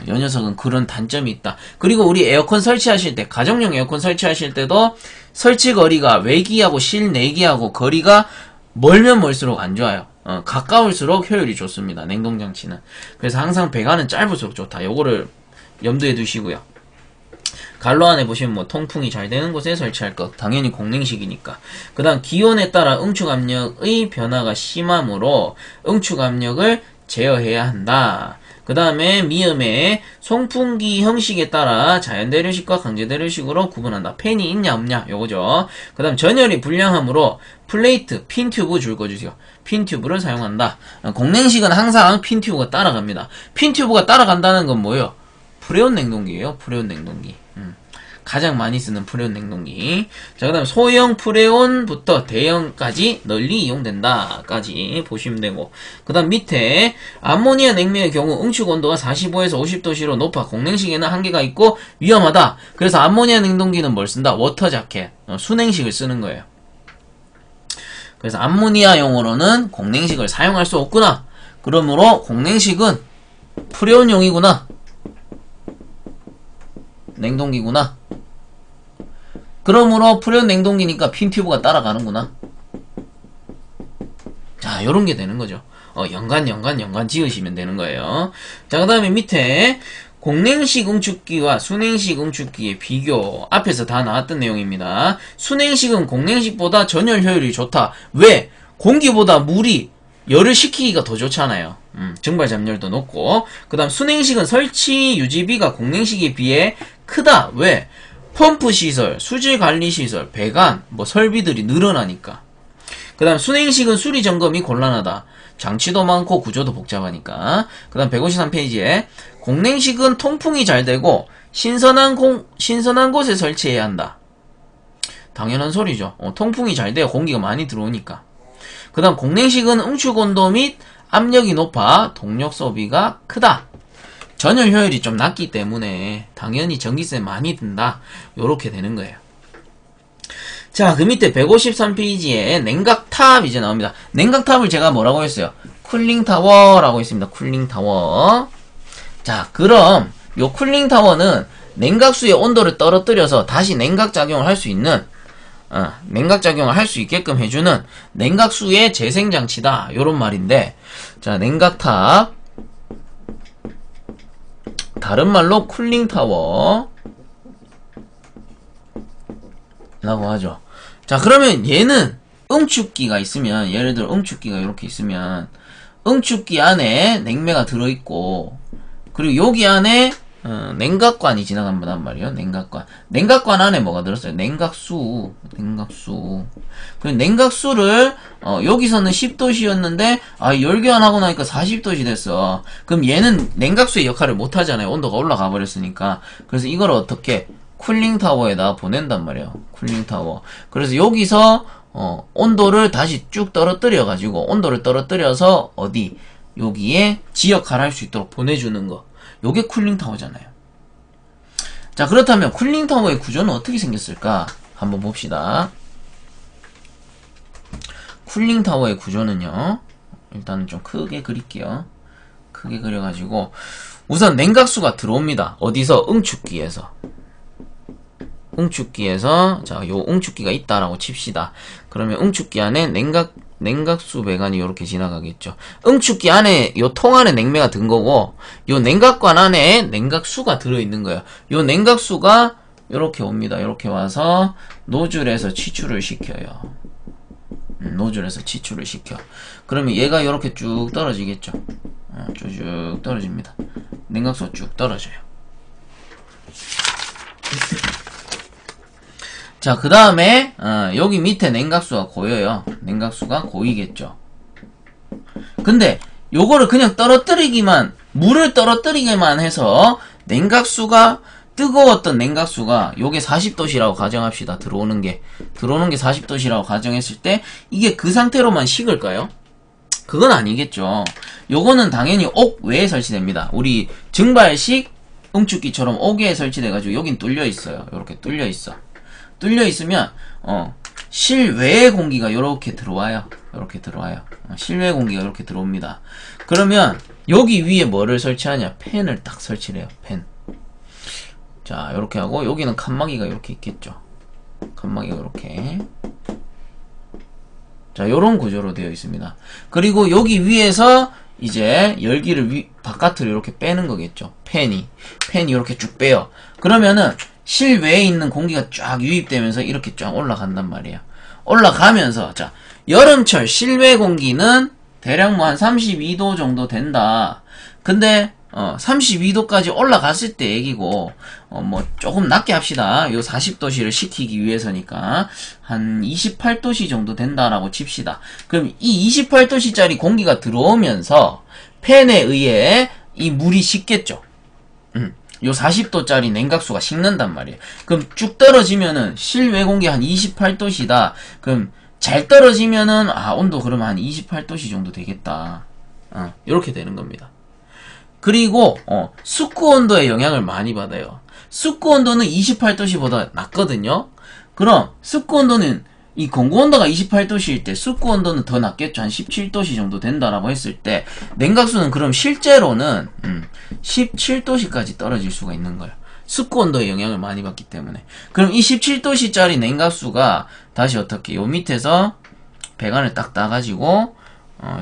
요 녀석은 그런 단점이 있다. 그리고 우리 에어컨 설치하실 때, 가정용 에어컨 설치하실 때도 설치 거리가 외기하고 실내기하고 거리가 멀면 멀수록 안 좋아요. 가까울수록 효율이 좋습니다. 냉동장치는. 그래서 항상 배관은 짧을수록 좋다. 요거를 염두에 두시고요. 갈로 안에 보시면 뭐 통풍이 잘 되는 곳에 설치할 것. 당연히 공냉식이니까. 그 다음 기온에 따라 응축 압력의 변화가 심하므로 응축 압력을 제어해야 한다. 그 다음에 미음에 송풍기 형식에 따라 자연대류식과 강제대류식으로 구분한다. 팬이 있냐 없냐 요거죠. 그 다음 전열이 불량하므로 플레이트, 핀튜브 줄 꺼주세요. 핀튜브를 사용한다. 공냉식은 항상 핀튜브가 따라갑니다. 핀튜브가 따라간다는 건 뭐예요? 프레온 냉동기예요. 프레온 냉동기. 가장 많이 쓰는 프레온 냉동기. 자, 그 다음 소형 프레온부터 대형까지 널리 이용된다 까지 보시면 되고, 그 다음 밑에 암모니아 냉매의 경우 응축 온도가 45에서 50도씨로 높아 공냉식에는 한계가 있고 위험하다. 그래서 암모니아 냉동기는 뭘 쓴다? 워터 자켓, 수냉식을 쓰는 거예요. 그래서 암모니아용으로는 공냉식을 사용할 수 없구나. 그러므로 공냉식은 프레온용이구나, 냉동기구나. 그러므로 프레온 냉동기니까 핀튜브가 따라가는구나. 자, 요런 게 되는 거죠. 연간 지으시면 되는 거예요. 자, 그 다음에 밑에 공냉식 응축기와 수냉식 응축기의 비교. 앞에서 다 나왔던 내용입니다. 수냉식은 공냉식보다 전열 효율이 좋다. 왜? 공기보다 물이 열을 식히기가 더 좋잖아요. 증발 잠열도 높고. 그 다음 수냉식은 설치 유지비가 공냉식에 비해 크다. 왜? 펌프 시설, 수질 관리 시설, 배관, 뭐 설비들이 늘어나니까. 그 다음 수냉식은 수리 점검이 곤란하다. 장치도 많고 구조도 복잡하니까. 그 다음 153페이지에 공냉식은 통풍이 잘 되고 신선한 곳에 설치해야 한다. 당연한 소리죠. 통풍이 잘 돼야 공기가 많이 들어오니까. 그 다음 공냉식은 응축 온도 및 압력이 높아 동력 소비가 크다. 전열 효율이 좀 낮기 때문에 당연히 전기세 많이 든다. 요렇게 되는 거예요. 자, 그 밑에 153페이지에 냉각탑 이제 나옵니다. 냉각탑을 제가 뭐라고 했어요? 쿨링타워라고 했습니다. 쿨링타워. 자, 그럼 요 쿨링타워는 냉각수의 온도를 떨어뜨려서 다시 냉각작용을 할 수 있는, 냉각작용을 할 수 있게끔 해주는 냉각수의 재생장치다. 요런 말인데, 자, 냉각탑. 다른 말로 쿨링타워 라고 하죠. 자, 그러면 얘는 응축기가 있으면, 예를 들어 응축기가 이렇게 있으면 응축기 안에 냉매가 들어있고, 그리고 여기 안에 냉각관이 지나간단 말이에요. 냉각관 안에 뭐가 들었어요? 냉각수. 그리고 냉각수를 여기서는 10도씨였는데 열교환하고 나니까 40도씨 됐어. 그럼 얘는 냉각수의 역할을 못 하잖아요. 온도가 올라가 버렸으니까. 그래서 이걸 어떻게 쿨링타워에다 보낸단 말이에요. 쿨링타워. 그래서 여기서 온도를 다시 쭉 떨어뜨려 가지고, 온도를 떨어뜨려서 어디 여기에 지역할 할 수 있도록 보내주는 거. 요게 쿨링타워잖아요. 자, 그렇다면 쿨링타워의 구조는 어떻게 생겼을까? 한번 봅시다. 쿨링타워의 구조는요, 일단은 좀 크게 그릴게요. 크게 그려가지고, 우선 냉각수가 들어옵니다. 어디서? 응축기에서. 자, 요 응축기가 있다라고 칩시다. 그러면 응축기 안에 냉각수 배관이 이렇게 지나가겠죠. 응축기 안에 요 통 안에 냉매가 든 거고, 요 냉각관 안에 냉각수가 들어있는 거예요. 요 냉각수가 요렇게 옵니다. 요렇게 와서 노즐에서 치출을 시켜요. 노즐에서 치출을 시켜. 그러면 얘가 요렇게 쭉 떨어지겠죠. 쭉 떨어집니다. 냉각수가 쭉 떨어져요. 자, 그 다음에 여기 밑에 냉각수가 고여요. 냉각수가 고이겠죠. 근데 요거를 그냥 물을 떨어뜨리기만 해서 냉각수가, 뜨거웠던 냉각수가 요게 40도씨라고 가정합시다. 들어오는 게 40도씨라고 가정했을 때 이게 그 상태로만 식을까요? 그건 아니겠죠. 요거는 당연히 옥 외에 설치됩니다. 우리 증발식 응축기처럼 옥에 설치돼가지고 여긴 뚫려 있어요. 요렇게 뚫려 있어. 뚫려 있으면 실외의 공기가 요렇게 들어와요. 요렇게 들어와요. 실외 공기가 이렇게 들어옵니다. 그러면 여기 위에 뭐를 설치하냐? 팬을 딱 설치를 해요. 팬. 자, 요렇게 하고 여기는 칸막이가 이렇게 있겠죠. 칸막이가 이렇게. 자, 요런 구조로 되어 있습니다. 그리고 여기 위에서 이제 열기를 바깥으로 이렇게 빼는 거겠죠. 팬이 이렇게 쭉 빼요. 그러면은 실외에 있는 공기가 쫙 유입되면서 이렇게 쫙 올라간단 말이에요. 올라가면서, 자, 여름철 실외 공기는 대략 뭐 한 32도 정도 된다. 근데 32도까지 올라갔을 때 얘기고, 뭐 조금 낮게 합시다. 요 40도씨를 식히기 위해서니까 한 28도씨 정도 된다라고 칩시다. 그럼 이 28도씨짜리 공기가 들어오면서 팬에 의해 이 물이 식겠죠. 요 40도짜리 냉각수가 식는단 말이에요. 그럼 쭉 떨어지면은 실외 공기 한 28도씨다. 그럼 잘 떨어지면은 온도 그러면 한 28도씨 정도 되겠다. 이렇게 되는 겁니다. 그리고 숙구 온도의 영향을 많이 받아요. 숙구 온도는 28도씨보다 낮거든요. 그럼 숙구 온도는 이 공구 온도가 28도씨일 때 숙구 온도는 더 낮겠죠. 한 17도씨 정도 된다라고 했을 때 냉각수는 그럼 실제로는 17도씨까지 떨어질 수가 있는 거예요. 숙구 온도의 영향을 많이 받기 때문에. 그럼 이 17도씨짜리 냉각수가 다시 어떻게 요 밑에서 배관을 딱 따가지고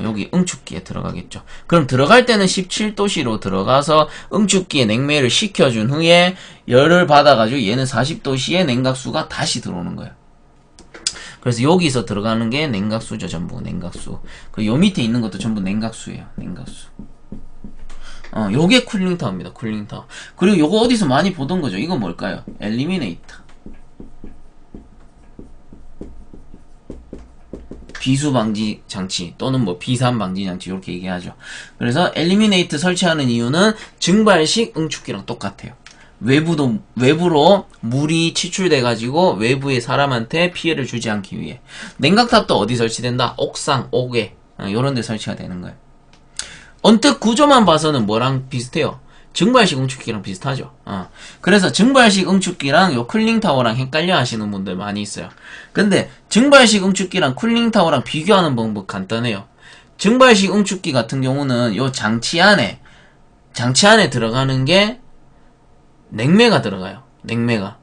여기 응축기에 들어가겠죠. 그럼 들어갈 때는 17도씨로 들어가서 응축기에 냉매를 식혀준 후에 열을 받아가지고 얘는 40도씨의 냉각수가 다시 들어오는 거예요. 그래서 여기서 들어가는 게 냉각수죠. 전부 냉각수. 그 요 밑에 있는 것도 전부 냉각수예요. 냉각수. 요게 쿨링타워입니다. 쿨링타워. 그리고 요거 어디서 많이 보던 거죠. 이거 뭘까요? 엘리미네이터. 비수 방지 장치 또는 뭐 비산 방지 장치 이렇게 얘기하죠. 그래서 엘리미네이트 설치하는 이유는 증발식 응축기랑 똑같아요. 외부로 물이 치출돼가지고 외부의 사람한테 피해를 주지 않기 위해. 냉각탑도 어디 설치된다? 옥상, 옥외 요런 데 설치가 되는 거예요. 언뜻 구조만 봐서는 뭐랑 비슷해요? 증발식 응축기랑 비슷하죠. 그래서 증발식 응축기랑 요 쿨링타워랑 헷갈려 하시는 분들 많이 있어요. 근데 증발식 응축기랑 쿨링타워랑 비교하는 방법 간단해요. 증발식 응축기 같은 경우는 요 장치 안에 들어가는 게 냉매가 들어가요. 냉매가.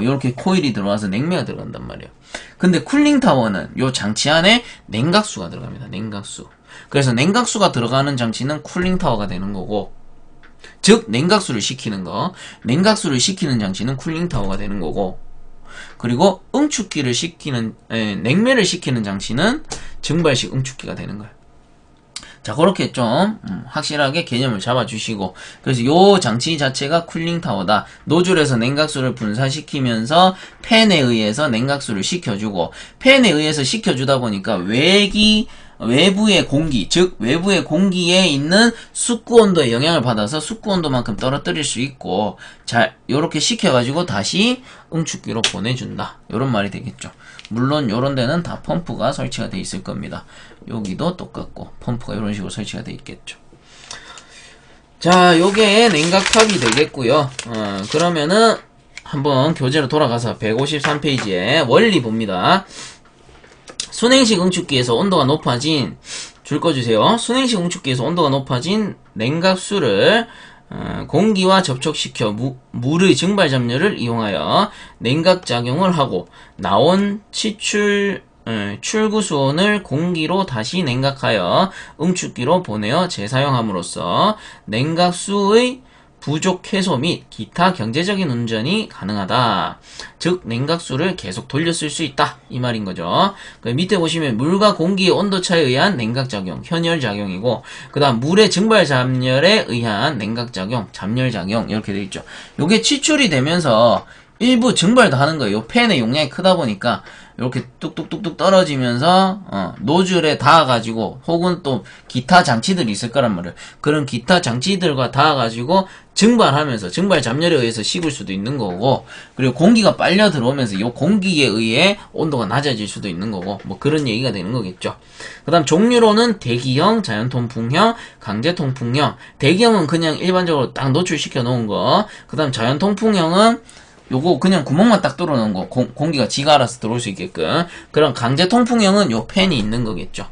요렇게 코일이 들어와서 냉매가 들어간단 말이에요. 근데 쿨링타워는 요 장치 안에 냉각수가 들어갑니다. 냉각수. 그래서 냉각수가 들어가는 장치는 쿨링타워가 되는 거고, 즉 냉각수를 식히는 장치는 쿨링타워가 되는 거고, 그리고 응축기를 식히는 냉매를 식히는 장치는 증발식 응축기가 되는 거예요. 자, 그렇게 좀 확실하게 개념을 잡아주시고, 그래서 요 장치 자체가 쿨링타워다. 노즐에서 냉각수를 분사시키면서 팬에 의해서 냉각수를 식혀주고, 팬에 의해서 식혀주다 보니까 외부의 공기, 즉 외부의 공기에 있는 숙구 온도에 영향을 받아서 숙구 온도만큼 떨어뜨릴 수 있고, 잘 요렇게 식혀가지고 다시 응축기로 보내준다. 요런 말이 되겠죠. 물론 요런 데는 다 펌프가 설치가 돼 있을 겁니다. 여기도 똑같고 펌프가 이런 식으로 설치가 돼 있겠죠. 자, 요게 냉각탑이 되겠고요. 그러면은 한번 교재로 돌아가서 153페이지에 원리 봅니다. 순행식 응축기에서 온도가 높아진, 줄 꺼주세요. 순행식 응축기에서 온도가 높아진 냉각수를 공기와 접촉시켜 물의 증발 잡열을 이용하여 냉각작용을 하고 나온 출구수온을 공기로 다시 냉각하여 응축기로 보내어 재사용함으로써 냉각수의 부족 해소 및 기타 경제적인 운전이 가능하다. 즉 냉각수를 계속 돌려 쓸 수 있다 이 말인 거죠. 밑에 보시면 물과 공기의 온도차에 의한 냉각작용, 현열작용이고, 그 다음 물의 증발 잡열에 의한 냉각작용, 잡열작용 이렇게 되어 있죠. 요게 치출이 되면서 일부 증발도 하는 거예요. 요 팬의 용량이 크다 보니까 이렇게 뚝뚝뚝뚝 떨어지면서 노즐에 닿아가지고 혹은 또 기타 장치들이 있을 거란 말이에요. 그런 기타 장치들과 닿아가지고 증발하면서 증발 잠열에 의해서 식을 수도 있는 거고, 그리고 공기가 빨려 들어오면서 이 공기에 의해 온도가 낮아질 수도 있는 거고, 뭐 그런 얘기가 되는 거겠죠. 그 다음 종류로는 대기형, 자연통풍형, 강제통풍형. 대기형은 그냥 일반적으로 딱 노출시켜 놓은 거. 그 다음 자연통풍형은 요거 그냥 구멍만 딱 뚫어놓은 거, 공기가 지가 알아서 들어올 수 있게끔. 그럼 강제통풍형은 요 팬이 있는 거겠죠.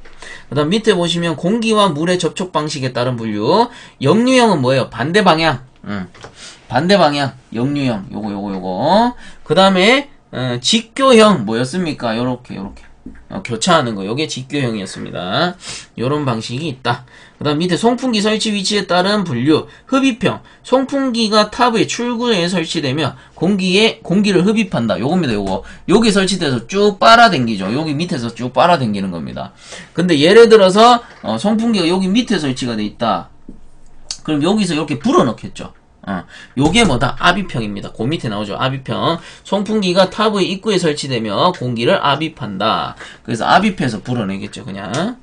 그 다음 밑에 보시면 공기와 물의 접촉 방식에 따른 분류. 역류형은 뭐예요? 반대 방향. 반대 방향. 역류형. 요거. 그 다음에 직교형 뭐였습니까? 요렇게. 교차하는 거. 요게 직교형이었습니다. 요런 방식이 있다. 그 다음 밑에 송풍기 설치 위치에 따른 분류. 흡입형. 송풍기가 탑의 출구에 설치되며 공기를 흡입한다. 요겁니다. 요거. 여기 설치돼서 쭉 빨아당기죠. 여기 밑에서 쭉 빨아당기는 겁니다. 근데 예를 들어서 송풍기가 여기 밑에 설치가 돼 있다. 그럼 여기서 이렇게 불어넣겠죠. 요게 뭐다? 압입형입니다. 그 밑에 나오죠. 압입형. 송풍기가 탑의 입구에 설치되며 공기를 압입한다. 그래서 압입해서 불어내겠죠. 그냥.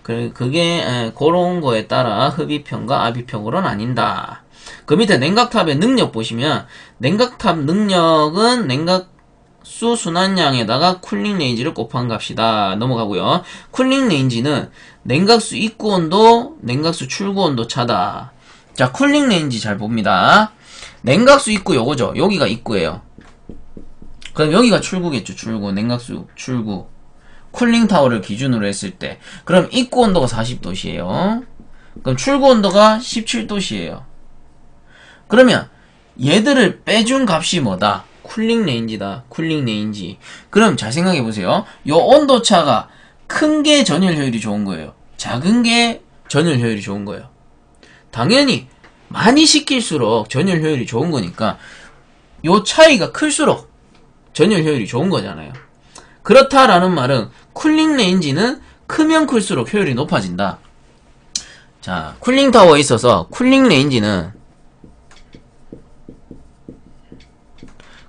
그게 그런 거에 따라 흡입형과 압입형으로 나뉜다. 그 밑에 냉각탑의 능력 보시면 냉각탑 능력은 냉각수 순환량에다가 쿨링 레인지를 곱한 값이다. 넘어가고요. 쿨링 레인지는 냉각수 입구 온도, 냉각수 출구 온도 차다. 자, 쿨링 레인지 잘 봅니다. 냉각수 입구 요거죠. 여기가 입구예요. 그럼 여기가 출구겠죠. 출구. 냉각수 출구. 쿨링 타워를 기준으로 했을 때. 그럼 입구 온도가 40도씨예요. 그럼 출구 온도가 17도씨예요. 그러면 얘들을 빼준 값이 뭐다? 쿨링 레인지다. 쿨링 레인지. 그럼 잘 생각해 보세요. 요 온도차가 큰 게 전열 효율이 좋은 거예요. 작은 게 전열 효율이 좋은 거예요. 당연히 많이 식힐수록 전열 효율이 좋은 거니까 요 차이가 클수록 전열 효율이 좋은 거잖아요. 그렇다라는 말은 쿨링 레인지는 크면 클수록 효율이 높아진다. 자, 쿨링 타워에 있어서 쿨링 레인지는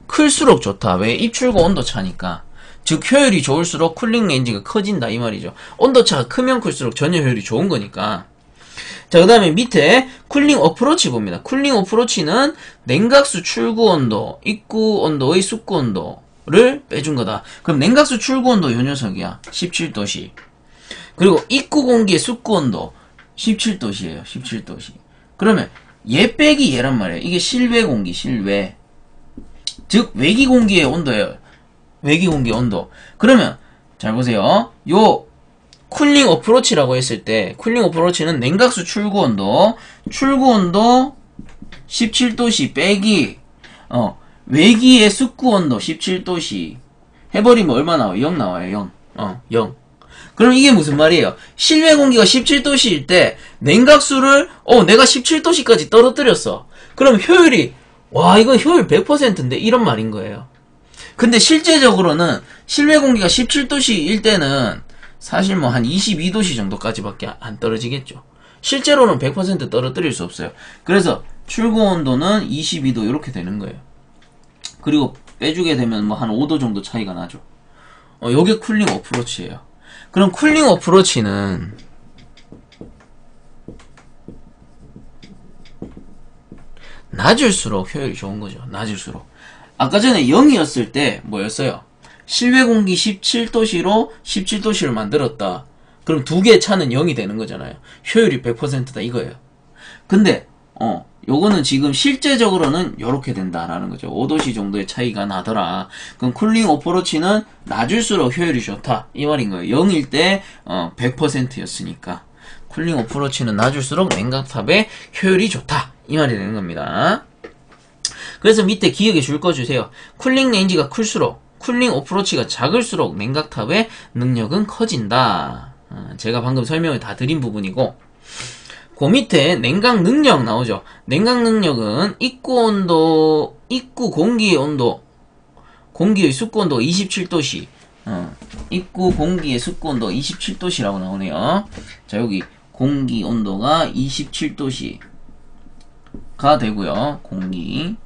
클수록 좋다. 왜? 입출구 온도 차니까. 즉 효율이 좋을수록 쿨링 레인지가 커진다 이 말이죠. 온도차가 크면 클수록 전열 효율이 좋은 거니까. 자, 그 다음에 밑에 쿨링 어프로치 봅니다. 쿨링 어프로치는 냉각수 출구 온도, 입구 온도의 숙구 온도를 빼준 거다. 그럼 냉각수 출구 온도 요 녀석이야. 17도씨. 그리고 입구 공기의 숙구 온도 17도씨예요. 17도씨. 그러면 얘 빼기 얘란 말이에요. 이게 실외 공기, 실외. 즉 외기 공기의 온도예요. 외기 공기 온도. 그러면 잘 보세요. 요 쿨링 어프로치라고 했을 때 쿨링 어프로치는 냉각수 출구 온도 17도씨 빼기 외기의 숙구 온도 17도씨 해버리면 얼마 나와요? 0 나와요. 0. 그럼 이게 무슨 말이에요? 실외 공기가 17도씨일 때 냉각수를 내가 17도씨까지 떨어뜨렸어. 그럼 효율이 와 이거 효율 100%인데 이런 말인 거예요. 근데 실제적으로는 실외 공기가 17도씨일 때는 사실 뭐 한 22도씨 정도까지밖에 안 떨어지겠죠. 실제로는 100% 떨어뜨릴 수 없어요. 그래서 출구 온도는 22도 이렇게 되는 거예요. 그리고 빼주게 되면 뭐 한 5도 정도 차이가 나죠. 요게 쿨링 어프로치예요. 그럼 쿨링 어프로치는 낮을수록 효율이 좋은 거죠. 낮을수록. 아까 전에 0이었을 때 뭐였어요? 실외 공기 17도씨로 17도씨를 만들었다. 그럼 두 개의 차는 0이 되는 거잖아요. 효율이 100%다 이거예요. 근데 요거는 지금 실제적으로는 요렇게 된다라는 거죠. 5도씨 정도의 차이가 나더라. 그럼 쿨링 어프로치는 낮을수록 효율이 좋다 이 말인 거예요. 0일 때 100%였으니까 쿨링 어프로치는 낮을수록 냉각탑의 효율이 좋다 이 말이 되는 겁니다. 그래서 밑에 기억에 줄 거 주세요. 쿨링 레인지가 클수록 쿨링 어프로치가 작을수록 냉각탑의 능력은 커진다. 제가 방금 설명을 다 드린 부분이고, 그 밑에 냉각 능력 나오죠. 냉각 능력은 입구 온도, 입구 공기의 온도, 공기의 숙구 온도가 27도씨. 입구 공기의 숙구 온도가 27도씨라고 나오네요. 자, 여기 공기 온도가 27도씨가 되고요. 공기.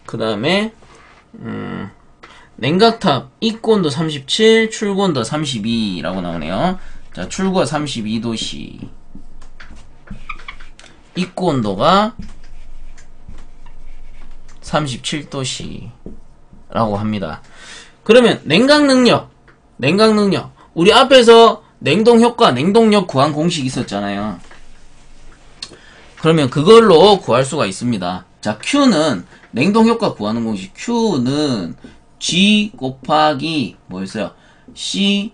그 다음에 냉각탑 입고온도 37, 출고온도 32라고 나오네요. 자, 출고가 32도씨, 입고온도가 37도씨 라고 합니다. 그러면 냉각능력, 우리 앞에서 냉동효과, 냉동력 구한 공식 있었잖아요. 그러면 그걸로 구할 수가 있습니다. 자, Q는 냉동효과 구하는 공식, Q는 G 곱하기 뭐였어요? C,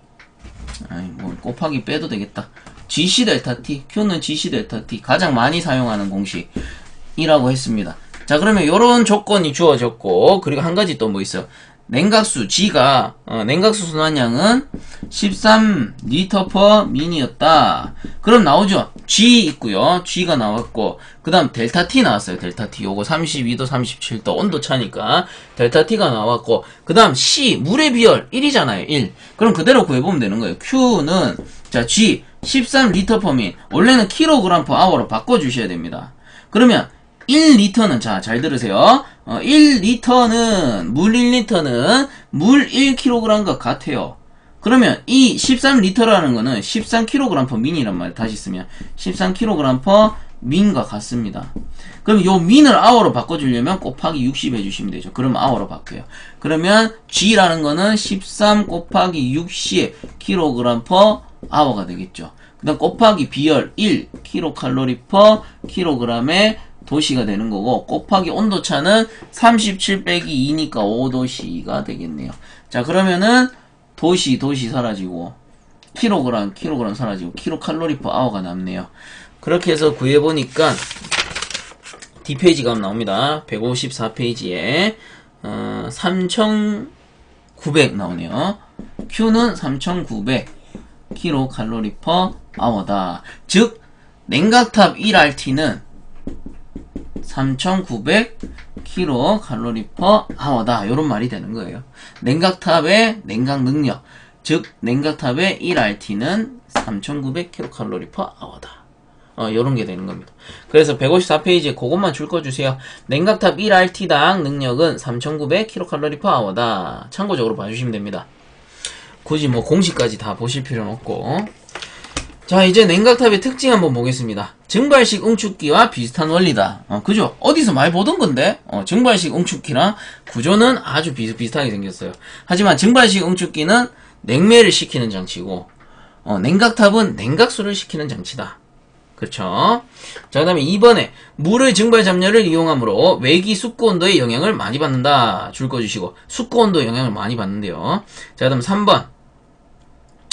뭐 곱하기 빼도 되겠다. GC 델타 T, Q는 GC 델타 T, 가장 많이 사용하는 공식이라고 했습니다. 자, 그러면 요런 조건이 주어졌고, 그리고 한 가지 또 뭐 있어요? 냉각수 G가 냉각수 순환량은 13L per min이었다. 그럼 나오죠. G 있고요. G가 나왔고, 그 다음 델타 T 나왔어요. 델타 T. 요거 32도, 37도 온도 차니까 델타 T가 나왔고, 그 다음 C 물의 비열 1이잖아요. 1. 그럼 그대로 구해보면 되는 거예요. Q는 자 G 13L per min. 원래는 kg per hour로 바꿔주셔야 됩니다. 그러면 1리터는, 자, 잘 들으세요. 1리터는, 물 1리터는 물 1kg과 같아요. 그러면 이 13리터라는 거는 13kg per min이란 말이에요. 다시 쓰면 13kg per min과 같습니다. 그럼 요 min을 hour로 바꿔주려면 곱하기 60 해주시면 되죠. 그러면 hour로 바뀌어요. 그러면 G라는 거는 13 곱하기 60 kg per hour가 되겠죠. 그 다음 곱하기 비열 1 kcal per kg에 도시가 되는 거고, 곱하기 온도차는 37 빼기 2니까 5도씨가 되겠네요. 자, 그러면은 도시 사라지고 킬로그램 사라지고 킬로칼로리 퍼 아워가 남네요. 그렇게 해서 구해보니까 D페이지 값 나옵니다. 154페이지에 3900 나오네요. Q는 3900 킬로칼로리 퍼 아워다. 즉 냉각탑 1RT는 3900 킬로칼로리 퍼 아워다. 요런 말이 되는 거예요. 냉각탑의 냉각 능력, 즉 냉각탑의 1RT는 3900 킬로칼로리 퍼 아워다. 요런 게 되는 겁니다. 그래서 154페이지에 그것만 줄 거 주세요. 냉각탑 1RT당 능력은 3900 킬로칼로리 퍼 아워다. 참고적으로 봐주시면 됩니다. 굳이 뭐 공식까지 다 보실 필요는 없고. 자, 이제 냉각탑의 특징 한번 보겠습니다. 증발식 응축기와 비슷한 원리다. 그죠? 어디서 많이 보던 건데, 증발식 응축기랑 구조는 아주 비슷하게 생겼어요. 하지만 증발식 응축기는 냉매를 식히는 장치고, 냉각탑은 냉각수를 식히는 장치다. 그렇죠? 자, 그 다음에 2번에 물의 증발 잡열을 이용하므로 외기 숙고 온도의 영향을 많이 받는다. 줄 거 주시고, 숙고 온도 영향을 많이 받는데요. 자, 그 다음 3번.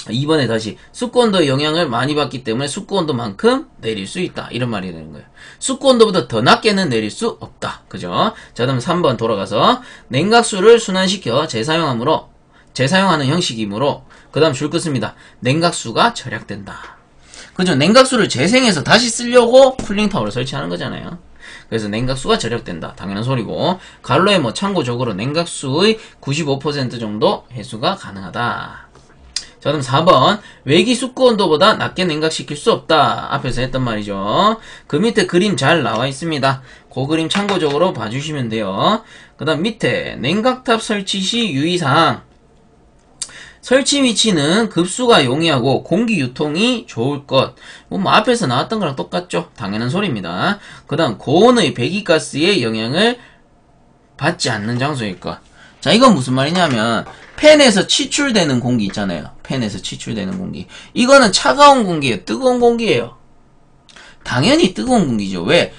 2번에 다시 숙고온도의 영향을 많이 받기 때문에 숙고온도만큼 내릴 수 있다. 이런 말이 되는 거예요. 숙고온도보다 더 낮게는 내릴 수 없다. 그죠? 자, 그럼 3번 돌아가서 냉각수를 순환시켜 재사용하는 형식이므로 그 다음 줄 것입니다. 냉각수가 절약된다. 그죠? 냉각수를 재생해서 다시 쓰려고 쿨링타워를 설치하는 거잖아요. 그래서 냉각수가 절약된다. 당연한 소리고, 가로에 뭐 참고적으로 냉각수의 95% 정도 해수가 가능하다. 자, 그럼 4번. 외기 숙고 온도보다 낮게 냉각시킬 수 없다. 앞에서 했던 말이죠. 그 밑에 그림 잘 나와 있습니다. 그 그림 참고적으로 봐주시면 돼요. 그 다음 밑에 냉각탑 설치 시 유의사항. 설치 위치는 급수가 용이하고 공기 유통이 좋을 것. 뭐 앞에서 나왔던 거랑 똑같죠. 당연한 소리입니다. 그 다음 고온의 배기가스의 영향을 받지 않는 장소일 것. 자, 이건 무슨 말이냐면 팬에서 치출되는 공기 있잖아요. 팬에서 치출되는 공기. 이거는 차가운 공기예요. 뜨거운 공기예요. 당연히 뜨거운 공기죠. 왜?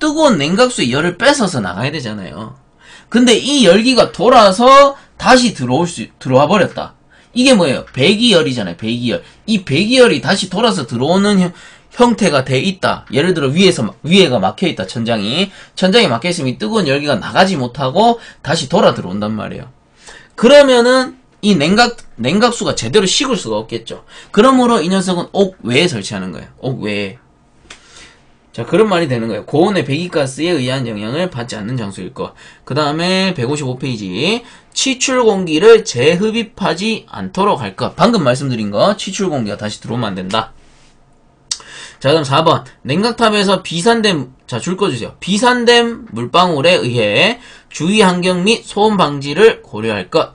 뜨거운 냉각수의 열을 뺏어서 나가야 되잖아요. 근데 이 열기가 돌아서 다시 들어와 버렸다. 이게 뭐예요? 배기열이잖아요. 배기열. 이 배기열이 다시 돌아서 들어오는 형태가 돼 있다. 예를 들어 위에가 막혀 있다. 천장이 막혀 있으면 이 뜨거운 열기가 나가지 못하고 다시 돌아 들어온단 말이에요. 그러면은 이 냉각수가 제대로 식을 수가 없겠죠. 그러므로 이 녀석은 옥 외에 설치하는 거예요. 옥 외에. 자, 그런 말이 되는 거예요. 고온의 배기가스에 의한 영향을 받지 않는 장소일 것. 그 다음에 155페이지. 치출 공기를 재흡입하지 않도록 할 것. 방금 말씀드린 거. 치출 공기가 다시 들어오면 안 된다. 자, 그럼 4번. 냉각탑에서 비산된 자, 줄 거 주세요. 비산된 물방울에 의해 주위 환경 및 소음 방지를 고려할 것.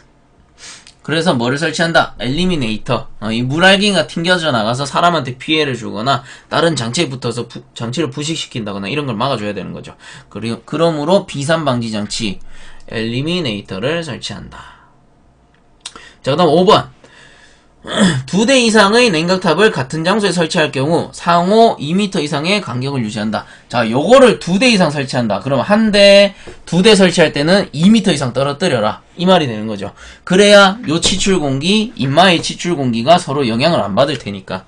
그래서 뭐를 설치한다? 엘리미네이터. 이 물알갱이가 튕겨져 나가서 사람한테 피해를 주거나 다른 장치에 붙어서 장치를 부식시킨다거나 이런 걸 막아줘야 되는 거죠. 그러므로 비산 방지 장치 엘리미네이터를 설치한다. 자, 그 다음 5번. 2대 이상의 냉각탑을 같은 장소에 설치할 경우 상호 2m 이상의 간격을 유지한다. 자, 요거를 2대 이상 설치한다. 그럼 한 대, 2대 설치할 때는 2m 이상 떨어뜨려라. 이 말이 되는 거죠. 그래야 요 치출 공기, 인마의 치출 공기가 서로 영향을 안 받을 테니까.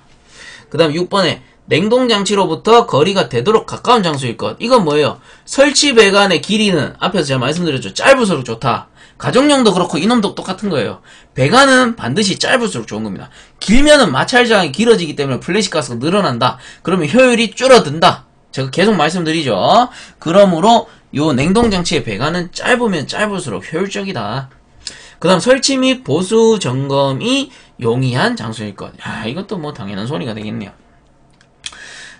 그 다음 6번에 냉동장치로부터 거리가 되도록 가까운 장소일 것. 이건 뭐예요? 설치 배관의 길이는 앞에서 제가 말씀드렸죠. 짧을수록 좋다. 가정용도 그렇고 이놈도 똑같은 거예요. 배관은 반드시 짧을수록 좋은 겁니다. 길면은 마찰 저항이 길어지기 때문에 플래시 가스가 늘어난다. 그러면 효율이 줄어든다. 제가 계속 말씀드리죠. 그러므로 요 냉동장치의 배관은 짧으면 짧을수록 효율적이다. 그 다음 설치 및 보수 점검이 용이한 장소일 것. 야, 이것도 뭐 당연한 소리가 되겠네요.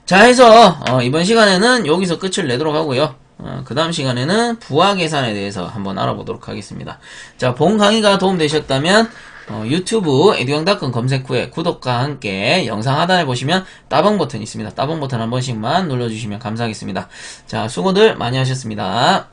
자, 해서 이번 시간에는 여기서 끝을 내도록 하고요. 그 다음 시간에는 부하 계산에 대해서 한번 알아보도록 하겠습니다. 자, 본 강의가 도움되셨다면 유튜브 에듀왕닷컴 검색 후에 구독과 함께 영상 하단에 보시면 따봉 버튼 있습니다. 따봉 버튼 한 번씩만 눌러주시면 감사하겠습니다. 자, 수고들 많이 하셨습니다.